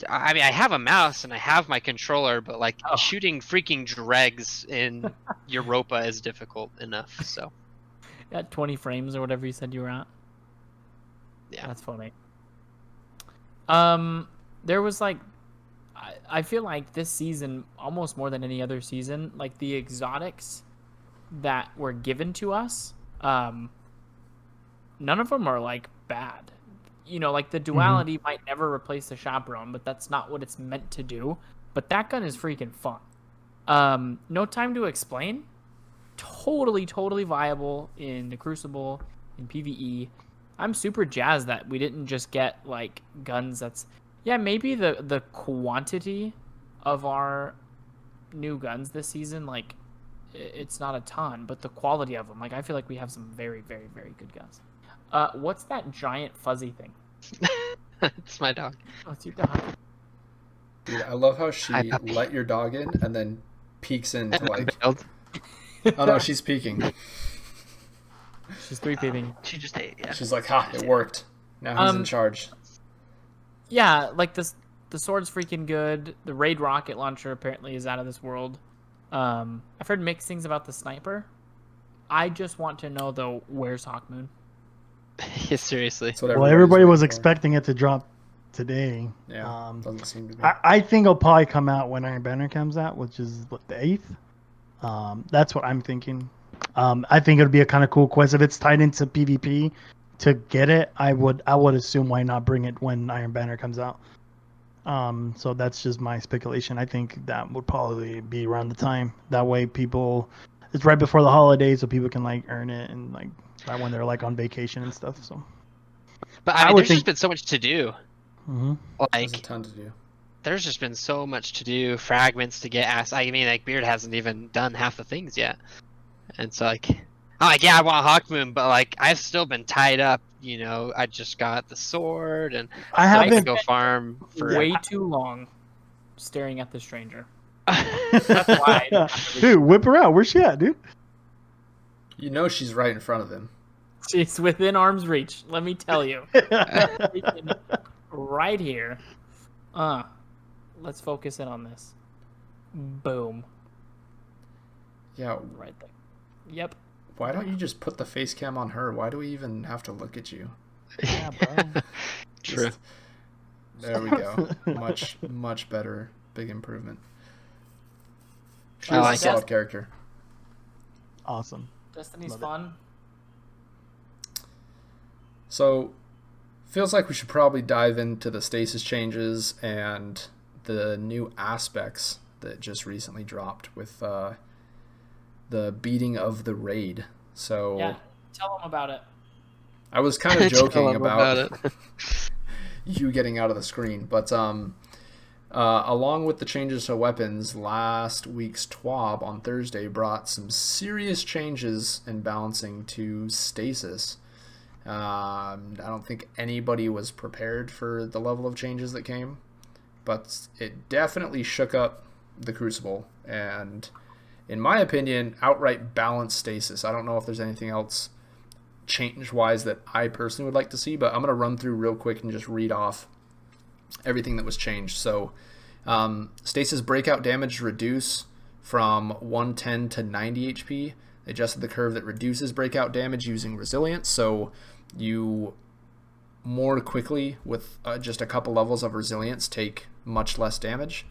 I mean, I have a mouse and I have my controller, but shooting freaking dregs in Europa is difficult enough. So. At 20 frames or whatever you said you were at. Yeah, that's funny. There was I feel like this season, almost more than any other season, like the exotics that were given to us, none of them are bad. Like the duality might never replace the chaperone, but that's not what it's meant to do. But that gun is freaking fun. No Time to Explain, totally viable in the Crucible, in PvE. I'm super jazzed that we didn't just get guns that's maybe the quantity of our new guns this season, it's not a ton, but the quality of them, I feel like we have some very, very, very good guns. What's that giant fuzzy thing? It's my dog. Oh, it's your dog. Dude, I love how she let your dog in and then peeks into oh no, she's peeking. She's 3-peeping. She just ate. Yeah. She's like, ha, it worked. Now he's in charge. Yeah, the sword's freaking good. The raid rocket launcher apparently is out of this world. I've heard mixed things about the sniper. I just want to know though, where's Hawkmoon? Yeah, seriously. Well, everybody was expecting it to drop today. Yeah, doesn't seem to be. I think it'll probably come out when Iron Banner comes out, which is the 8th. That's what I'm thinking. I think it'd be a kind of cool quest if it's tied into PvP. To get it, I would assume why not bring it when Iron Banner comes out. So that's just my speculation. I think that would probably be around the time. That way, it's right before the holidays, so people can earn it and right when they're on vacation and stuff. So, but I mean, there's just been so much to do. Mm-hmm. There's a ton to do. There's just been so much to do. Fragments to get. I mean, Beard hasn't even done half the things yet. And so I want Hawkmoon, but I've still been tied up. I just got the sword, and I haven't to go farm for way too long, staring at the stranger. That's why. Dude, whip her out. Where's she at, dude? She's right in front of him. She's within arm's reach. Let me tell you, right here. Let's focus in on this. Boom. Yeah. Right there. Yep. Why don't you just put the face cam on her? Why do we even have to look at you? Yeah, bro. True. There we go. Much better. Big improvement. She's a solid character. Awesome. Destiny's Love fun. So, feels like we should probably dive into the stasis changes and the new aspects that just recently dropped with the beating of the raid. So yeah, tell them about it. I was kind of joking about you getting out of the screen, but along with the changes to weapons, last week's TWAB on Thursday brought some serious changes in balancing to stasis. I don't think anybody was prepared for the level of changes that came, but it definitely shook up the Crucible and, in my opinion, outright balanced stasis. I don't know if there's anything else change-wise that I personally would like to see, but I'm going to run through real quick and just read off everything that was changed. So stasis breakout damage reduce from 110 to 90 HP. They adjusted the curve that reduces breakout damage using resilience, so you more quickly, with just a couple levels of resilience, take much less damage.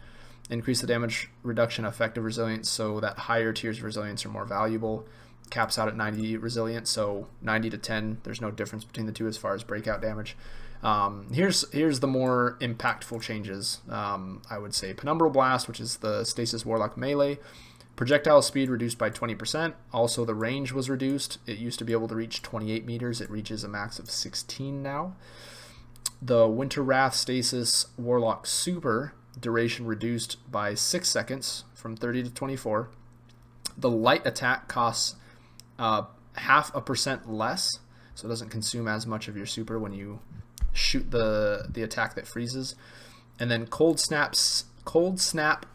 Increase the damage reduction effective resilience so that higher tiers of resilience are more valuable. Caps out at 90 resilience, so 90 to 10, there's no difference between the two as far as breakout damage. Here's the more impactful changes. I would say Penumbral Blast, which is the Stasis Warlock melee. Projectile speed reduced by 20%. Also, the range was reduced. It used to be able to reach 28 meters. It reaches a max of 16 now. The Winter Wrath Stasis Warlock Super, duration reduced by 6 seconds from 30 to 24. The light attack costs 0.5% less, so it doesn't consume as much of your super when you shoot the attack that freezes. And then Cold Snap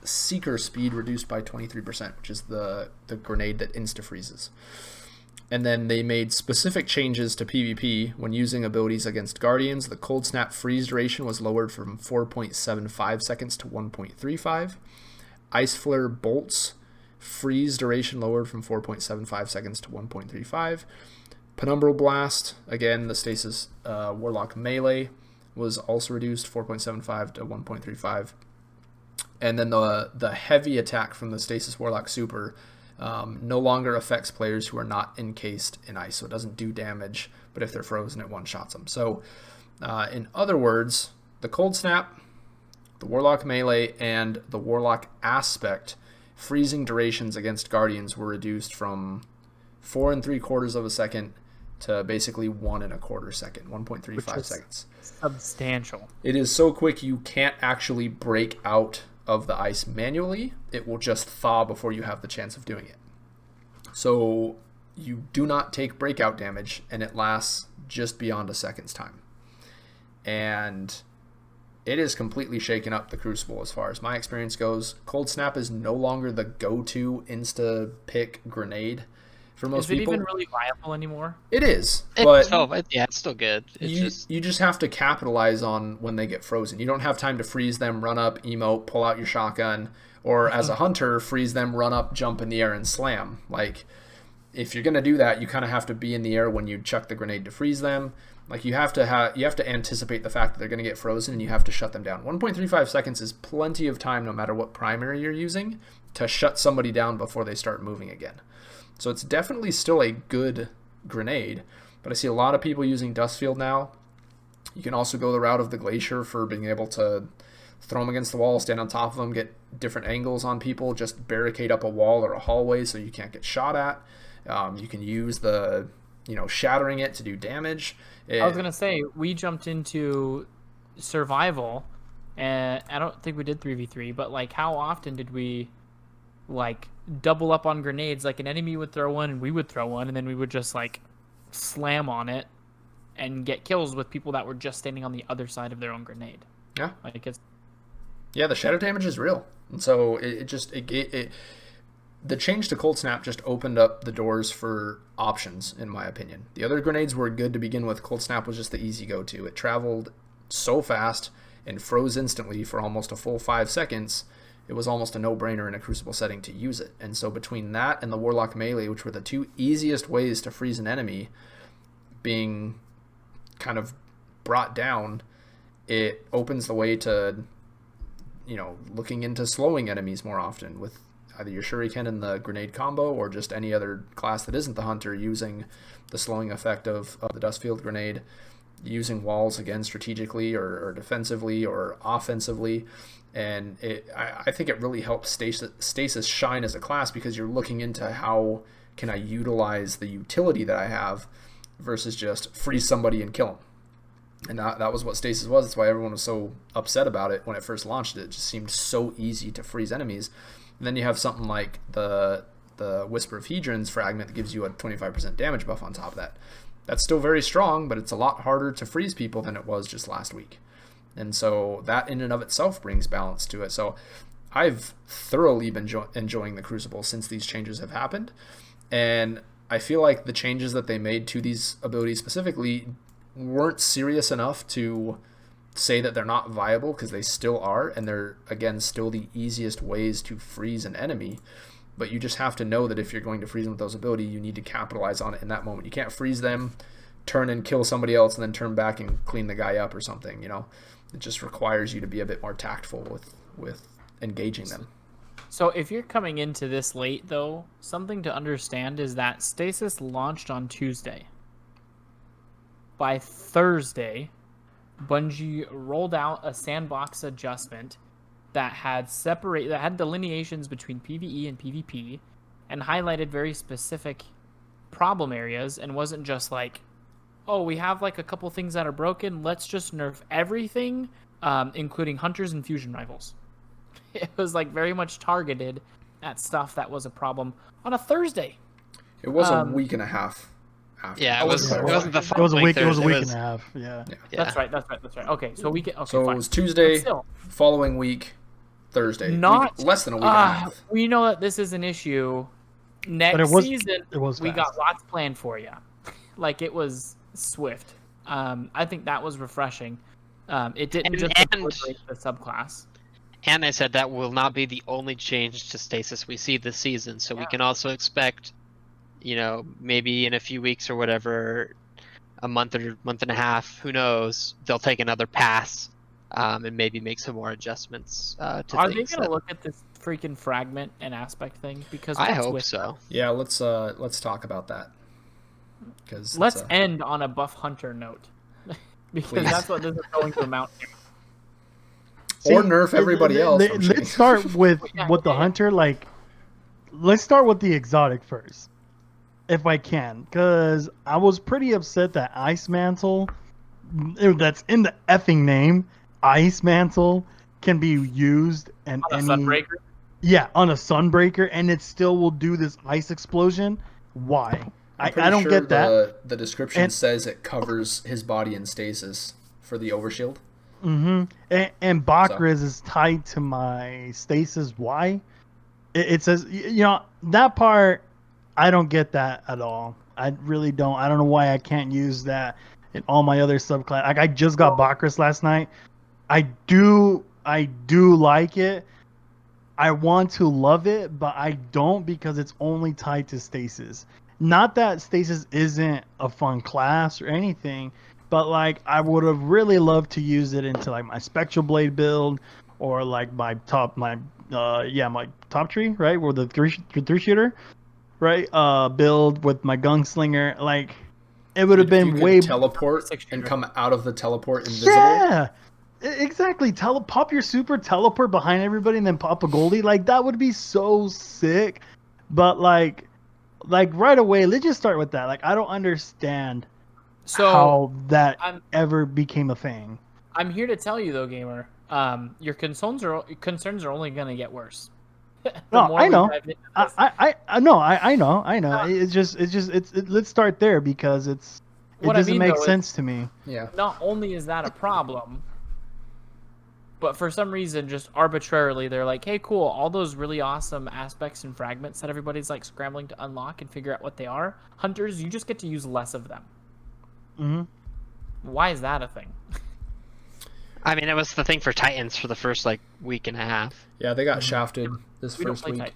Seeker speed reduced by 23%, which is the grenade that insta-freezes. And then they made specific changes to PvP when using abilities against Guardians. The Cold Snap freeze duration was lowered from 4.75 seconds to 1.35. Ice Flare Bolts freeze duration lowered from 4.75 seconds to 1.35. Penumbral Blast, again, the Stasis Warlock melee, was also reduced 4.75 to 1.35. And then the heavy attack from the Stasis Warlock Super no longer affects players who are not encased in ice, so it doesn't do damage, but if they're frozen, it one-shots them. So, in other words, the Cold Snap, the Warlock melee, and the Warlock aspect freezing durations against Guardians were reduced from 4 3/4 of a second to basically 1 1/4 second, 1.35 seconds. Substantial. It is so quick you can't actually break out of the ice manually. It will just thaw before you have the chance of doing it. So you do not take breakout damage, and it lasts just beyond a second's time. And it is completely shaken up the Crucible as far as my experience goes. Cold Snap is no longer the go-to insta-pick grenade for most people. Is it even really viable anymore? It is, but it's still good. You just have to capitalize on when they get frozen. You don't have time to freeze them, run up, emote, pull out your shotgun, or as a hunter, freeze them, run up, jump in the air, and slam. Like, if you're gonna do that, you kind of have to be in the air when you chuck the grenade to freeze them. Like, you have to anticipate the fact that they're gonna get frozen, and you have to shut them down. 1.35 seconds is plenty of time, no matter what primary you're using, to shut somebody down before they start moving again. So it's definitely still a good grenade, but I see a lot of people using Dustfield now. You can also go the route of the Glacier for being able to throw them against the wall, stand on top of them, get different angles on people, just barricade up a wall or a hallway so you can't get shot at. You can use the, shattering it to do damage. I was going to say, we jumped into survival, and I don't think we did 3v3, but, how often did we, double up on grenades? Like, an enemy would throw one and we would throw one, and then we would just slam on it and get kills with people that were just standing on the other side of their own grenade. Yeah, the shadow damage is real, and so the change to Cold Snap just opened up the doors for options, in my opinion. The other grenades were good to begin with. Cold Snap was just the easy go-to. It traveled so fast and froze instantly for almost a full 5 seconds. It was almost a no-brainer in a Crucible setting to use it. And so between that and the Warlock melee, which were the two easiest ways to freeze an enemy, being kind of brought down, it opens the way to, looking into slowing enemies more often with either your shuriken and the grenade combo, or just any other class that isn't the hunter using the slowing effect of the Dustfield grenade, using walls again strategically or defensively or offensively. And I think it really helps Stasis shine as a class, because you're looking into how can I utilize the utility that I have versus just freeze somebody and kill them. And that was what Stasis was. That's why everyone was so upset about it when it first launched. It just seemed so easy to freeze enemies. And then you have something like the Whisper of Hedron's fragment that gives you a 25% damage buff on top of that. That's still very strong, but it's a lot harder to freeze people than it was just last week. And so that in and of itself brings balance to it. So I've thoroughly been enjoying the Crucible since these changes have happened. And I feel like the changes that they made to these abilities specifically weren't serious enough to say that they're not viable, because they still are, and they're, again, still the easiest ways to freeze an enemy. But you just have to know that if you're going to freeze them with those abilities, you need to capitalize on it in that moment. You can't freeze them, turn and kill somebody else, and then turn back and clean the guy up or something, you know? It just requires you to be a bit more tactful with engaging them. So if you're coming into this late, though, something to understand is that Stasis launched on Tuesday. By Thursday, Bungie rolled out a sandbox adjustment that had delineations between PvE and PvP, and highlighted very specific problem areas, and wasn't just like, oh, we have like a couple things that are broken, let's just nerf everything, including hunters and fusion rivals. It was like very much targeted at stuff that was a problem on a Thursday. It was a week and a half after. Yeah, it wasn't the It was a week. Thursday. It was a week and a half. Yeah. That's right. Okay, so we get. Okay, so fine. it was Tuesday, following week, Thursday. Less than a week and a half. We know that this is an issue. Next season, we got lots planned for you. Like, it was swift. I think that was refreshing. It didn't just incorporate the subclass. And they said that will not be the only change to Stasis we see this season. So we can also expect, maybe in a few weeks or whatever, a month or month and a half, who knows, they'll take another pass and maybe make some more adjustments to things. Are they going to look at this freaking fragment and aspect thing? Because I hope so. Yeah, let's talk about that. Let's end on a buff hunter note. Because that's what this is going to amount to. Or nerf everybody else. Let's start with the hunter. Like, let's start with the exotic first, if I can, because I was pretty upset that Ice Mantle, that's in the effing name, Ice Mantle, can be used and on a Sunbreaker. Yeah, on a Sunbreaker, and it still will do this ice explosion. Why? I don't get that. The description says it covers his body in stasis for the overshield. Mm-hmm. And Bakriz is tied to my stasis. Why? It says, that part, I don't get that at all. I really don't. I don't know why I can't use that in all my other subclass. Like, I just got Bakriz last night. I do like it. I want to love it, but I don't, because it's only tied to stasis. Not that stasis isn't a fun class or anything, but like, I would have really loved to use it into like my Spectral Blade build, or like my top tree, right? Where the three shooter, right? Build with my gunslinger. Like, it would have been way teleport and come out of the teleport invisible. Yeah, exactly. Pop your super, teleport behind everybody, and then pop a Goldie. Like, that would be so sick. But like right away, let's just start with that. Like, I don't understand how that ever became a thing. I'm here to tell you though, gamer, your concerns are only going to get worse. No, I know. I know. Let's start there, because it doesn't make sense to me. Yeah. Not only is that a problem, but for some reason, just arbitrarily, they're like, hey, cool, all those really awesome aspects and fragments that everybody's like scrambling to unlock and figure out what they are, hunters, you just get to use less of them. Mm-hmm. Why is that a thing? I mean, it was the thing for Titans for the first like week and a half. Yeah, they got shafted this first week.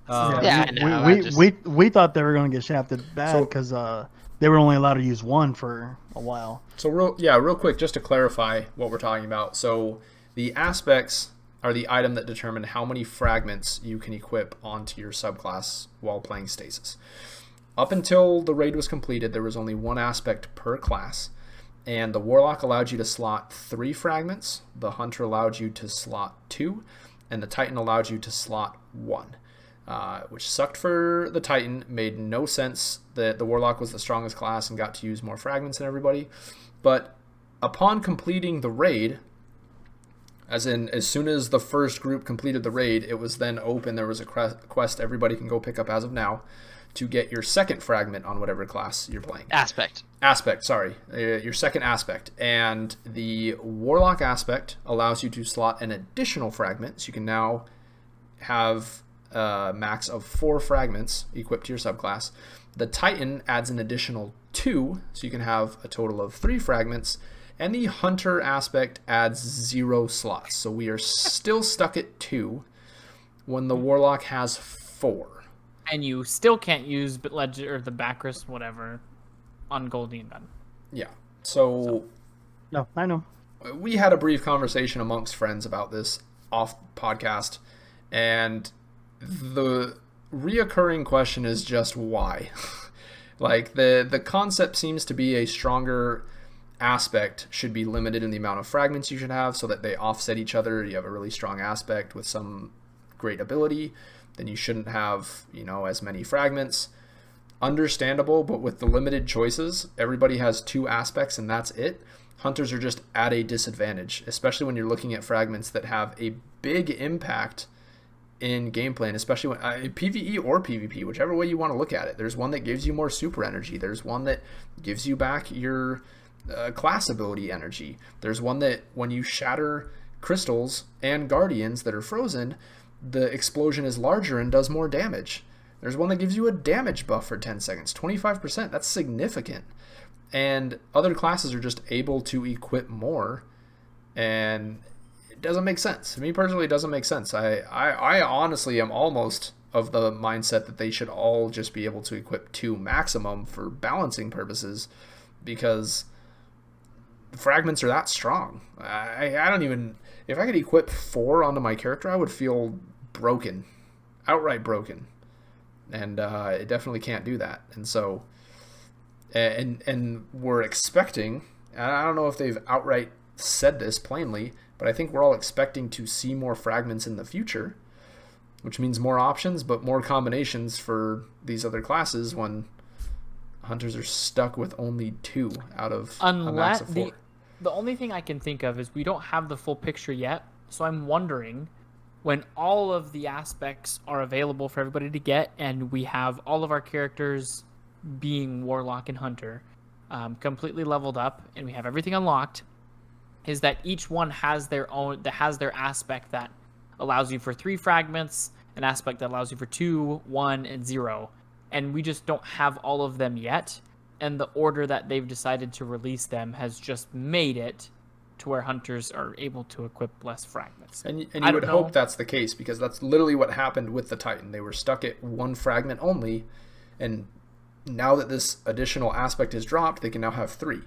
Yeah, I know. We thought they were going to get shafted bad, because they were only allowed to use one for a while. So real quick, just to clarify what we're talking about. So the aspects are the item that determine how many fragments you can equip onto your subclass while playing Stasis. Up until the raid was completed, there was only one aspect per class, and the Warlock allowed you to slot 3 fragments, the Hunter allowed you to slot 2, and the Titan allowed you to slot 1. Which sucked for the Titan, made no sense that the Warlock was the strongest class and got to use more fragments than everybody. But upon completing the raid, as soon as the first group completed the raid, it was then open. There was a quest everybody can go pick up as of now to get your second fragment on whatever class you're playing. Aspect, sorry. Your second aspect. And the Warlock aspect allows you to slot an additional fragment. So you can now have a max of 4 fragments equipped to your subclass. The Titan adds an additional 2, so you can have a total of 3 fragments. And the Hunter aspect adds 0 slots. So we are still stuck at 2 when the Warlock has 4. And you still can't use the Bacchus, whatever, on Goldian Gun. Yeah. So no, I know. We had a brief conversation amongst friends about this off podcast, and the reoccurring question is just why. Like the concept seems to be a stronger aspect should be limited in the amount of fragments you should have so that they offset each other. You have a really strong aspect with some great ability, then you shouldn't have, as many fragments. Understandable, but with the limited choices, everybody has 2 aspects and that's it. Hunters are just at a disadvantage, especially when you're looking at fragments that have a big impact in gameplay, and especially when PvE or PvP, whichever way you want to look at it. There's one that gives you more super energy. There's one that gives you back your class ability energy. There's one that when you shatter crystals and guardians that are frozen, the explosion is larger and does more damage. There's one that gives you a damage buff for 10 seconds, 25%. That's significant. And other classes are just able to equip more, and it doesn't make sense. To me personally, it doesn't make sense. I honestly am almost of the mindset that they should all just be able to equip 2 maximum for balancing purposes, because fragments are that strong. I don't even... If I could equip 4 onto my character, I would feel broken. Outright broken. And it definitely can't do that. And so... And we're expecting... I don't know if they've outright said this plainly, but I think we're all expecting to see more fragments in the future, which means more options, but more combinations for these other classes when Hunters are stuck with only 2 out of a max of 4. The only thing I can think of is we don't have the full picture yet, so I'm wondering when all of the aspects are available for everybody to get, and we have all of our characters being Warlock and Hunter completely leveled up, and we have everything unlocked, is that each one has their aspect that allows you for 3 fragments, an aspect that allows you for 2, 1, and 0, and we just don't have all of them yet. And the order that they've decided to release them has just made it to where Hunters are able to equip less fragments. And you would hope that's the case, because that's literally what happened with the Titan. They were stuck at 1 fragment only, and now that this additional aspect is dropped, they can now have 3.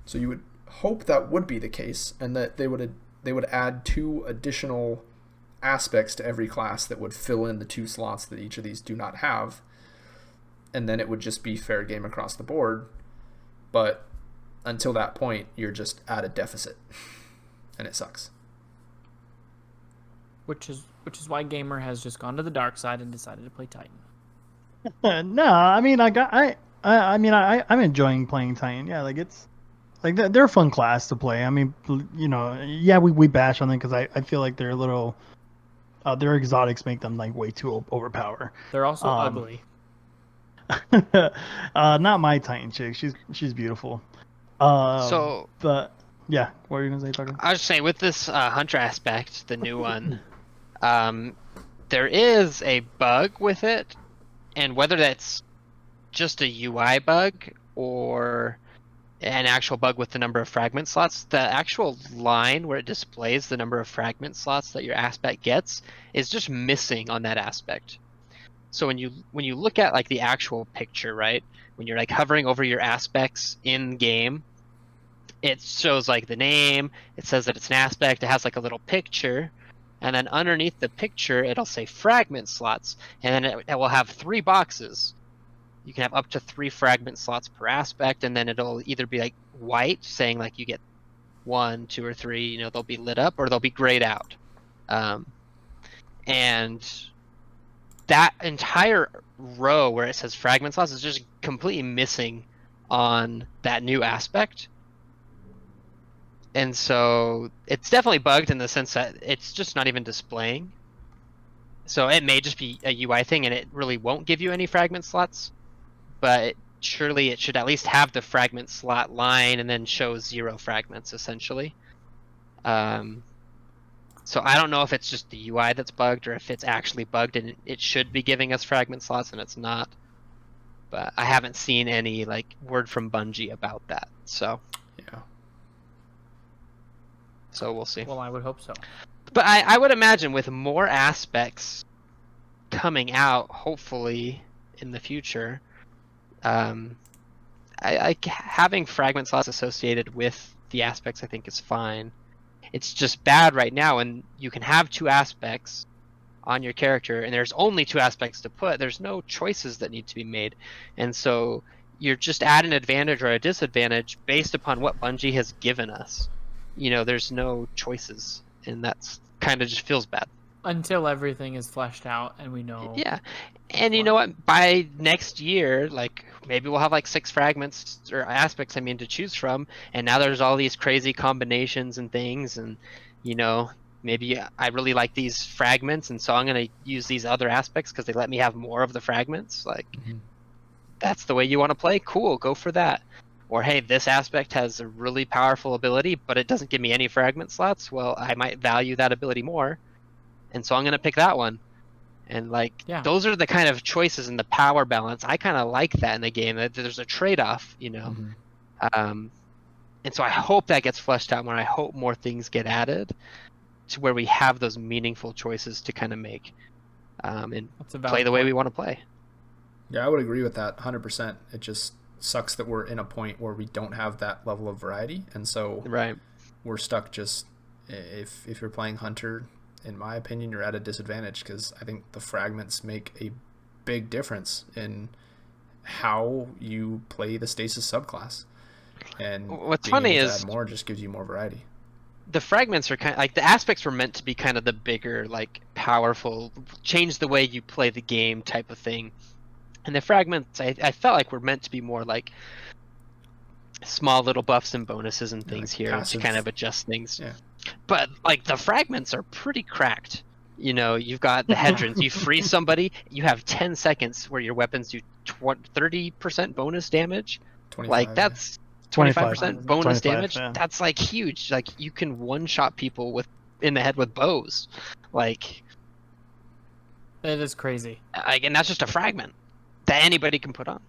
So you would hope that would be the case, and that they would add 2 additional aspects to every class that would fill in the 2 slots that each of these do not have. And then it would just be fair game across the board. But until that point, you're just at a deficit. And it sucks. Which is why Gamer has just gone to the dark side and decided to play Titan. No, I mean I'm enjoying playing Titan. Yeah, like it's like they're a fun class to play. I mean, yeah, we bash on them because I feel like they're a little their exotics make them like way too overpower. They're also ugly. Not my Titan chick. She's beautiful. But yeah, what were you gonna say, Tucker? I was just saying with this Hunter aspect, the new one, there is a bug with it, and whether that's just a UI bug or an actual bug with the number of fragment slots, the actual line where it displays the number of fragment slots that your aspect gets is just missing on that aspect. So when you look at like the actual picture, right, when you're like hovering over your aspects in game, it shows like the name, it says that it's an aspect, it has like a little picture, and then underneath the picture it'll say fragment slots, and then it will have 3 boxes. You can have up to 3 fragment slots per aspect, and then it'll either be like white, saying like you get 1, 2, or 3. You know, they'll be lit up, or they'll be grayed out. And that entire row where it says fragment slots is just completely missing on that new aspect. And so it's definitely bugged in the sense that it's just not even displaying. So it may just be a UI thing, and it really won't give you any fragment slots. But surely it should at least have the fragment slot line and then show 0 fragments, essentially. So I don't know if it's just the UI that's bugged, or if it's actually bugged and it should be giving us fragment slots and it's not. But I haven't seen any like word from Bungie about that. So yeah. So we'll see. Well, I would hope so. But I would imagine with more aspects coming out, hopefully in the future, having fragment slots associated with the aspects, I think, is fine. It's just bad right now, and you can have 2 aspects on your character, and there's only 2 aspects to put. There's no choices that need to be made, and so you're just at an advantage or a disadvantage based upon what Bungie has given us. You know, there's no choices, and that's kind of just feels bad. Until everything is fleshed out and we know. Yeah. And you know what? By next year, like, maybe we'll have like 6 fragments or aspects, to choose from. And now there's all these crazy combinations and things. And, you know, maybe I really like these fragments. And so I'm going to use these other aspects because they let me have more of the fragments. Like, that's the way you want to play. Cool. Go for that. Or, hey, this aspect has a really powerful ability, but it doesn't give me any fragment slots. Well, I might value that ability more. And so I'm going to pick that one. And, like, those are the kind of choices in the power balance. I kind of like that in the game, that there's a trade-off, you know. And so I hope that gets fleshed out more. I hope more things get added to where we have those meaningful choices to kind of make and play the way we want to play. Yeah, I would agree with that 100%. It just sucks that we're in a point where we don't have that level of variety. And so we're stuck just, if you're playing Hunter, in my opinion, you're at a disadvantage, because I think the fragments make a big difference in how you play the Stasis subclass. And what's funny is add more just gives you more variety. The fragments are kind of like, the aspects were meant to be kind of the bigger, like, powerful, change the way you play the game type of thing. And the fragments, I felt like were meant to be more like small little buffs and bonuses and things, like here passive, to kind of adjust things. Yeah. But like the fragments are pretty cracked. You know, you've got the hedrons. You freeze somebody, you have 10 seconds where your weapons do 30% bonus damage. 25, like that's 25% bonus damage. Yeah. That's like huge. Like you can one-shot people in the head with bows. Like it is crazy. And that's just a fragment that anybody can put on.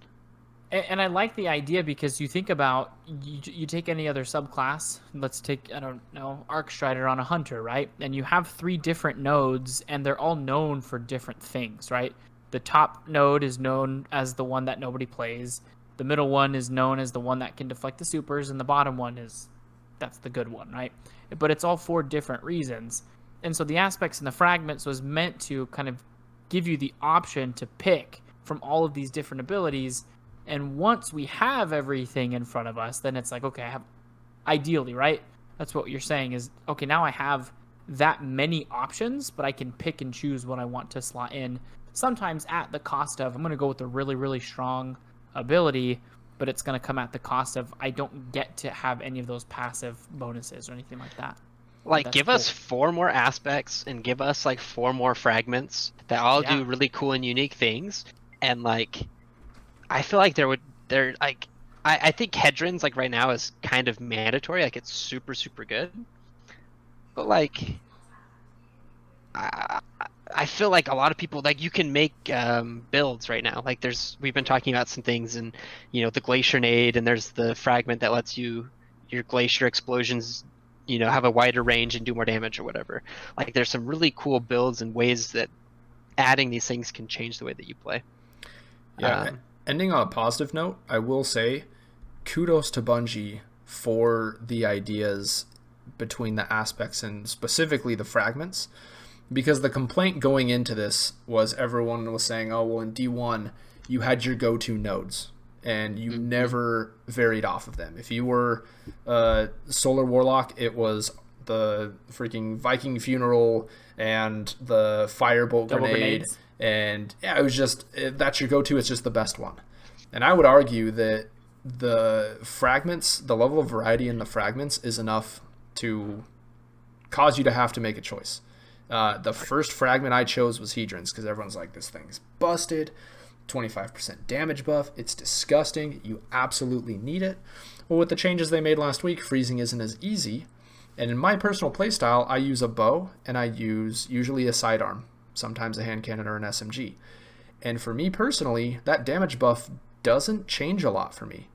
And I like the idea, because you think about, you take any other subclass, let's take, I don't know, Arcstrider on a Hunter, right? And you have 3 different nodes, and they're all known for different things, right? The top node is known as the one that nobody plays. The middle one is known as the one that can deflect the supers, and the bottom one that's the good one, right? But it's all for different reasons. And so the aspects and the fragments was meant to kind of give you the option to pick from all of these different abilities. And once we have everything in front of us, then it's like, okay, I have, ideally, right? That's what you're saying is, okay, now I have that many options, but I can pick and choose what I want to slot in. Sometimes at the cost of, I'm going to go with a really, really strong ability, but it's going to come at the cost of, I don't get to have any of those passive bonuses or anything like that. Like, give us 4 more aspects and give us like 4 more fragments that all do really cool and unique things. And like, I feel like I think Hedrons, like right now, is kind of mandatory. Like it's super, super good. But like, I feel like a lot of people, like, you can make builds right now. Like we've been talking about some things, and you know, the Glacier Nade, and there's the fragment that lets your Glacier explosions, you know, have a wider range and do more damage or whatever. Like there's some really cool builds and ways that adding these things can change the way that you play. Yeah. Ending on a positive note, I will say kudos to Bungie for the ideas between the aspects and specifically the fragments. Because the complaint going into this was everyone was saying, oh, well, in D1, you had your go-to nodes, and you never varied off of them. If you were Solar Warlock, it was the freaking Viking Funeral and the Firebolt Grenade. And yeah, it was just, that's your go-to. It's just the best one. And I would argue that the fragments, the level of variety in the fragments is enough to cause you to have to make a choice. The first fragment I chose was Hedrons because everyone's like, this thing's busted, 25% damage buff, it's disgusting, you absolutely need it. Well, with the changes they made last week, freezing isn't as easy. And in my personal playstyle, I use a bow and I use usually a sidearm, sometimes a hand cannon or an SMG. And for me personally, that damage buff doesn't change a lot for me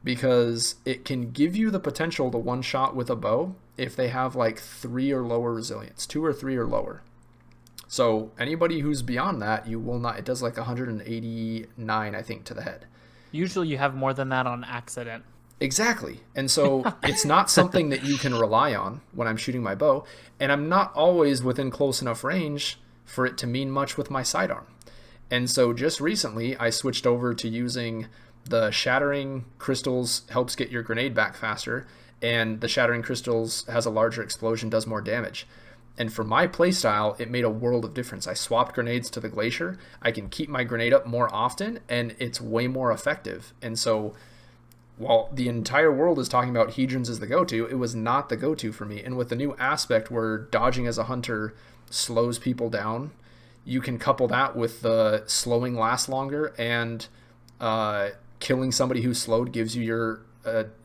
because it can give you the potential to one-shot with a bow if they have like 3 or lower resilience, 2 or 3 or lower. So anybody who's beyond that, you will not, it does like 189, I think, to the head. Usually you have more than that on accident. Exactly. And so it's not something that you can rely on when I'm shooting my bow, and I'm not always within close enough range for it to mean much with my sidearm. And so just recently I switched over to using the Shattering Crystals helps get your grenade back faster, and the Shattering Crystals has a larger explosion, does more damage. And for my playstyle, it made a world of difference. I swapped grenades to the Glacier. I can keep my grenade up more often, and it's way more effective. And so while the entire world is talking about Hedrons as the go-to, it was not the go-to for me. And with the new aspect where dodging as a hunter slows people down, you can couple that with the slowing lasts longer, and killing somebody who's slowed gives you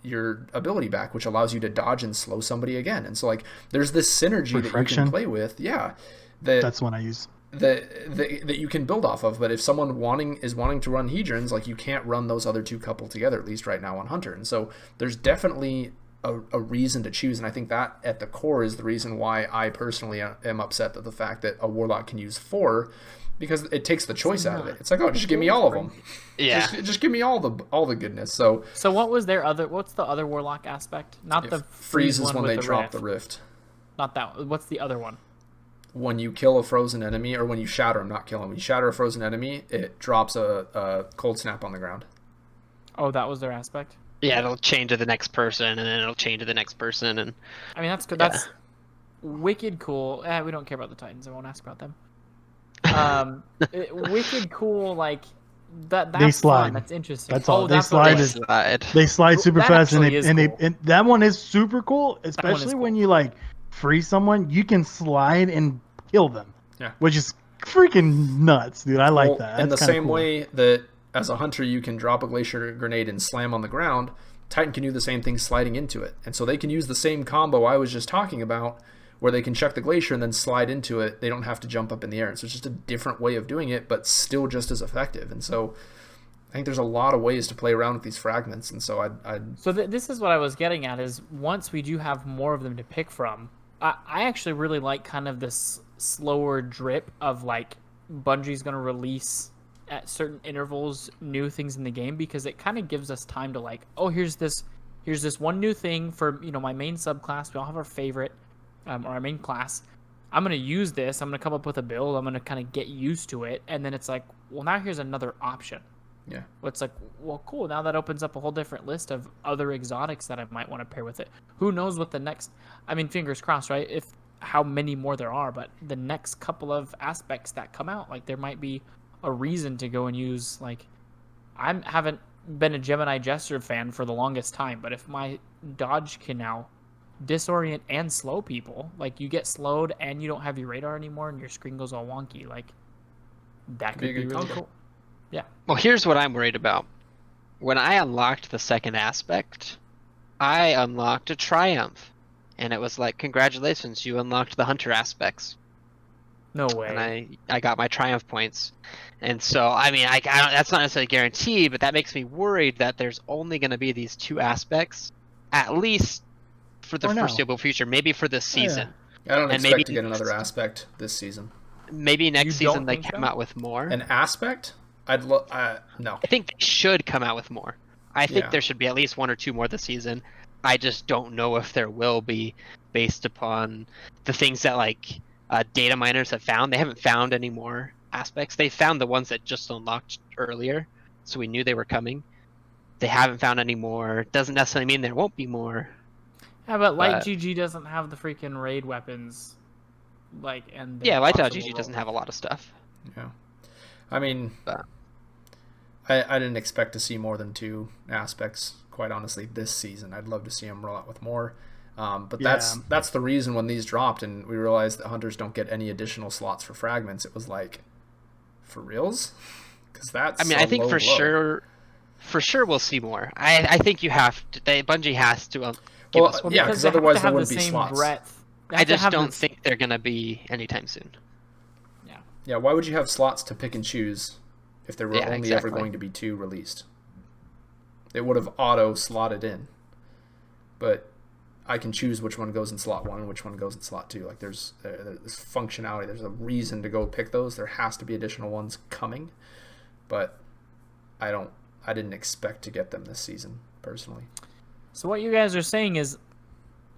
your ability back, which allows you to dodge and slow somebody again. And so like there's this synergy that you can play with. Yeah, that's one I use. That you can build off of. But if someone is wanting to run Hedrons, like you can't run those other two coupled together, at least right now on Hunter. And so there's definitely a reason to choose, and I think that at the core is the reason why I personally am upset at the fact that a Warlock can use 4, because it takes the choice out of it. It's like, oh, just give me all of them. Yeah, just give me all the goodness. So what's the other Warlock aspect? Not the freeze is one when with they the drop the rift. Not that. What's the other one? When you kill a frozen enemy, or when you shatter them, not kill them. When you shatter a frozen enemy, it drops a cold snap on the ground. Oh, that was their aspect? Yeah, it'll change to the next person, and then it'll change to the next person, and I mean that's good. Yeah. That's wicked cool. We don't care about the Titans. I won't ask about them. Wicked cool. Like that's they slide. Fun. That's interesting. That's all. They slide. They slide super fast, and that one is super cool. Especially cool. When you like freeze someone, you can slide and kill them. Yeah, which is freaking nuts, dude. I like that. That's in the same way that as a hunter you can drop a Glacier grenade and slam on the ground, Titan can do the same thing sliding into it. And so they can use the same combo I was just talking about, where they can check the Glacier and then slide into it. They don't have to jump up in the air. So it's just a different way of doing it, but still just as effective. And so I think there's a lot of ways to play around with these fragments. And so this is what I was getting at, is once we do have more of them to pick from, I actually really like kind of this slower drip of like Bungie's going to release at certain intervals new things in the game, because it kind of gives us time to like, oh, here's this one new thing for, my main subclass. We all have our favorite or our main class. I'm going to use this. I'm going to come up with a build. I'm going to kind of get used to it. And then it's like, well, now here's another option. Yeah. Well, it's like, well, cool. Now that opens up a whole different list of other exotics that I might want to pair with it. Who knows what the next, fingers crossed, right? If how many more there are, but the next couple of aspects that come out, like there might be a reason to go and use, like, I haven't been a Gemini Jester fan for the longest time, but if my dodge can now disorient and slow people, like you get slowed and you don't have your radar anymore and your screen goes all wonky, like that could be really cool. Yeah. Well, here's what I'm worried about. When I unlocked the second aspect, I unlocked a triumph, and it was like, congratulations, you unlocked the hunter aspects. No way. And I got my triumph points. And so, I don't, that's not necessarily guaranteed, but that makes me worried that there's only going to be these 2 aspects, at least for the foreseeable future, maybe for this season. I don't expect to get another aspect this season. Maybe next season they come out with more. An aspect? No. I think they should come out with more. I think there should be at least 1 or 2 more this season. I just don't know if there will be, based upon the things that like data miners have found. They haven't found any more aspects. They found the ones that just unlocked earlier, so we knew they were coming. They haven't found any more. Doesn't necessarily mean there won't be more. Yeah, but Light GG doesn't have the freaking raid weapons. Light GG doesn't have a lot of stuff. Yeah. I mean, I didn't expect to see more than 2 aspects, quite honestly, this season. I'd love to see them roll out with more. But that's the reason when these dropped and we realized that hunters don't get any additional slots for fragments. It was like, for reals? Because that's I think for sure we'll see more. I think you have to. Bungie has to give us one. Yeah, because otherwise there wouldn't be slots. I just don't think they're going to be anytime soon. Yeah. Yeah, why would you have slots to pick and choose if there were only ever going to be 2 released? It would have auto-slotted in. But I can choose which one goes in slot 1 and which one goes in slot 2. Like, there's functionality. There's a reason to go pick those. There has to be additional ones coming. But I didn't expect to get them this season, personally. So what you guys are saying is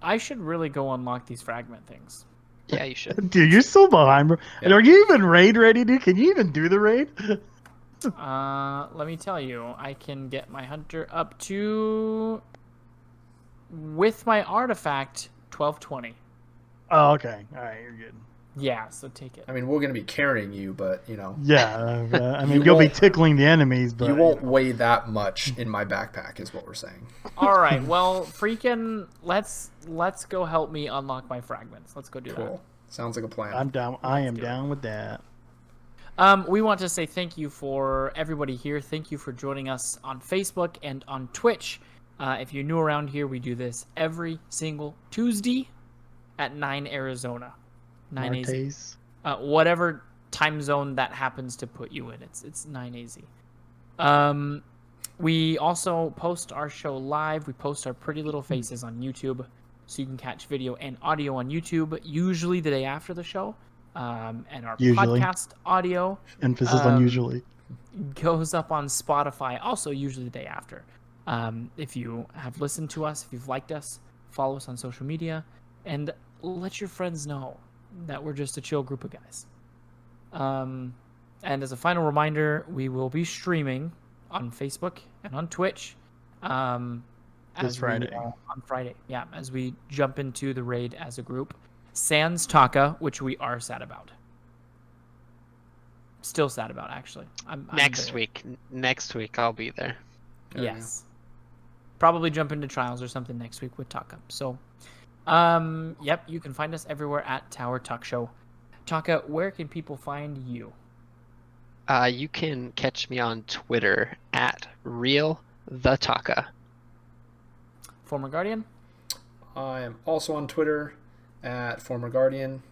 I should really go unlock these fragment things. Yeah, you should. Dude, you're so behind, bro. Yeah. Are you even raid ready, dude? Can you even do the raid? Let me tell you, I can get my hunter up to, with my artifact, 1220. Oh, okay. All right, you're good. Yeah, so take it. I mean, we're going to be carrying you, but, you know. Yeah, I mean, you'll be tickling the enemies, but... You won't weigh that much in my backpack, is what we're saying. All right, well, freaking, let's go help me unlock my fragments. Let's go do that. Cool. Sounds like a plan. I'm down. I am down with that. We want to say thank you for everybody here. Thank you for joining us on Facebook and on Twitch. If you're new around here, we do this every single Tuesday at 9 Arizona. 9 AZ. Whatever time zone that happens to put you in. It's 9 AZ. We also post our show live. We post our pretty little faces on YouTube, so you can catch video and audio on YouTube, usually the day after the show. And our podcast audio, emphasis on usually, goes up on Spotify, also usually the day after. If you have listened to us, if you've liked us, follow us on social media, and let your friends know that we're just a chill group of guys. And as a final reminder, we will be streaming on Facebook and on Twitch this Friday. On Friday, yeah, as we jump into the raid as a group. Sans TTS, which we are sad about. Still sad about, actually. Next week I'll be there. Yes. Probably jump into trials or something next week with TTS. So, yep, you can find us everywhere at Tower Talk Show. TTS, where can people find you? You can catch me on Twitter at TheTaka. Former Guardian? I am also on Twitter at Former Guardian.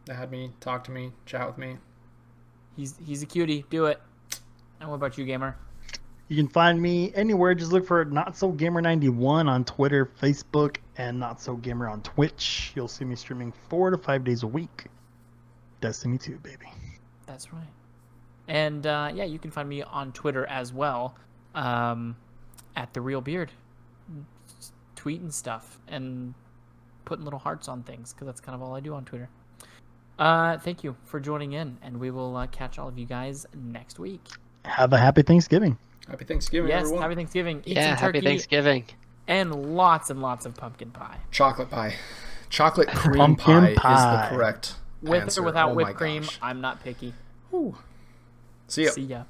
Add me, talk to me, chat with me. He's a cutie. Do it. And what about you, gamer? You can find me anywhere. Just look for NotSoGamer91 on Twitter, Facebook, and NotSoGamer on Twitch. You'll see me streaming 4 to 5 days a week. Destiny 2, baby. That's right. And yeah, you can find me on Twitter as well, at The Real Beard, tweeting stuff and putting little hearts on things, because that's kind of all I do on Twitter. Thank you for joining in, and we will catch all of you guys next week. Have a happy Thanksgiving. Happy Thanksgiving, yes, everyone. Happy Thanksgiving. Eat some turkey, happy Thanksgiving. And lots of pumpkin pie. Chocolate pie. Chocolate cream pie is the correct With answer. or without whipped cream, I'm not picky. Ooh. See ya. See ya.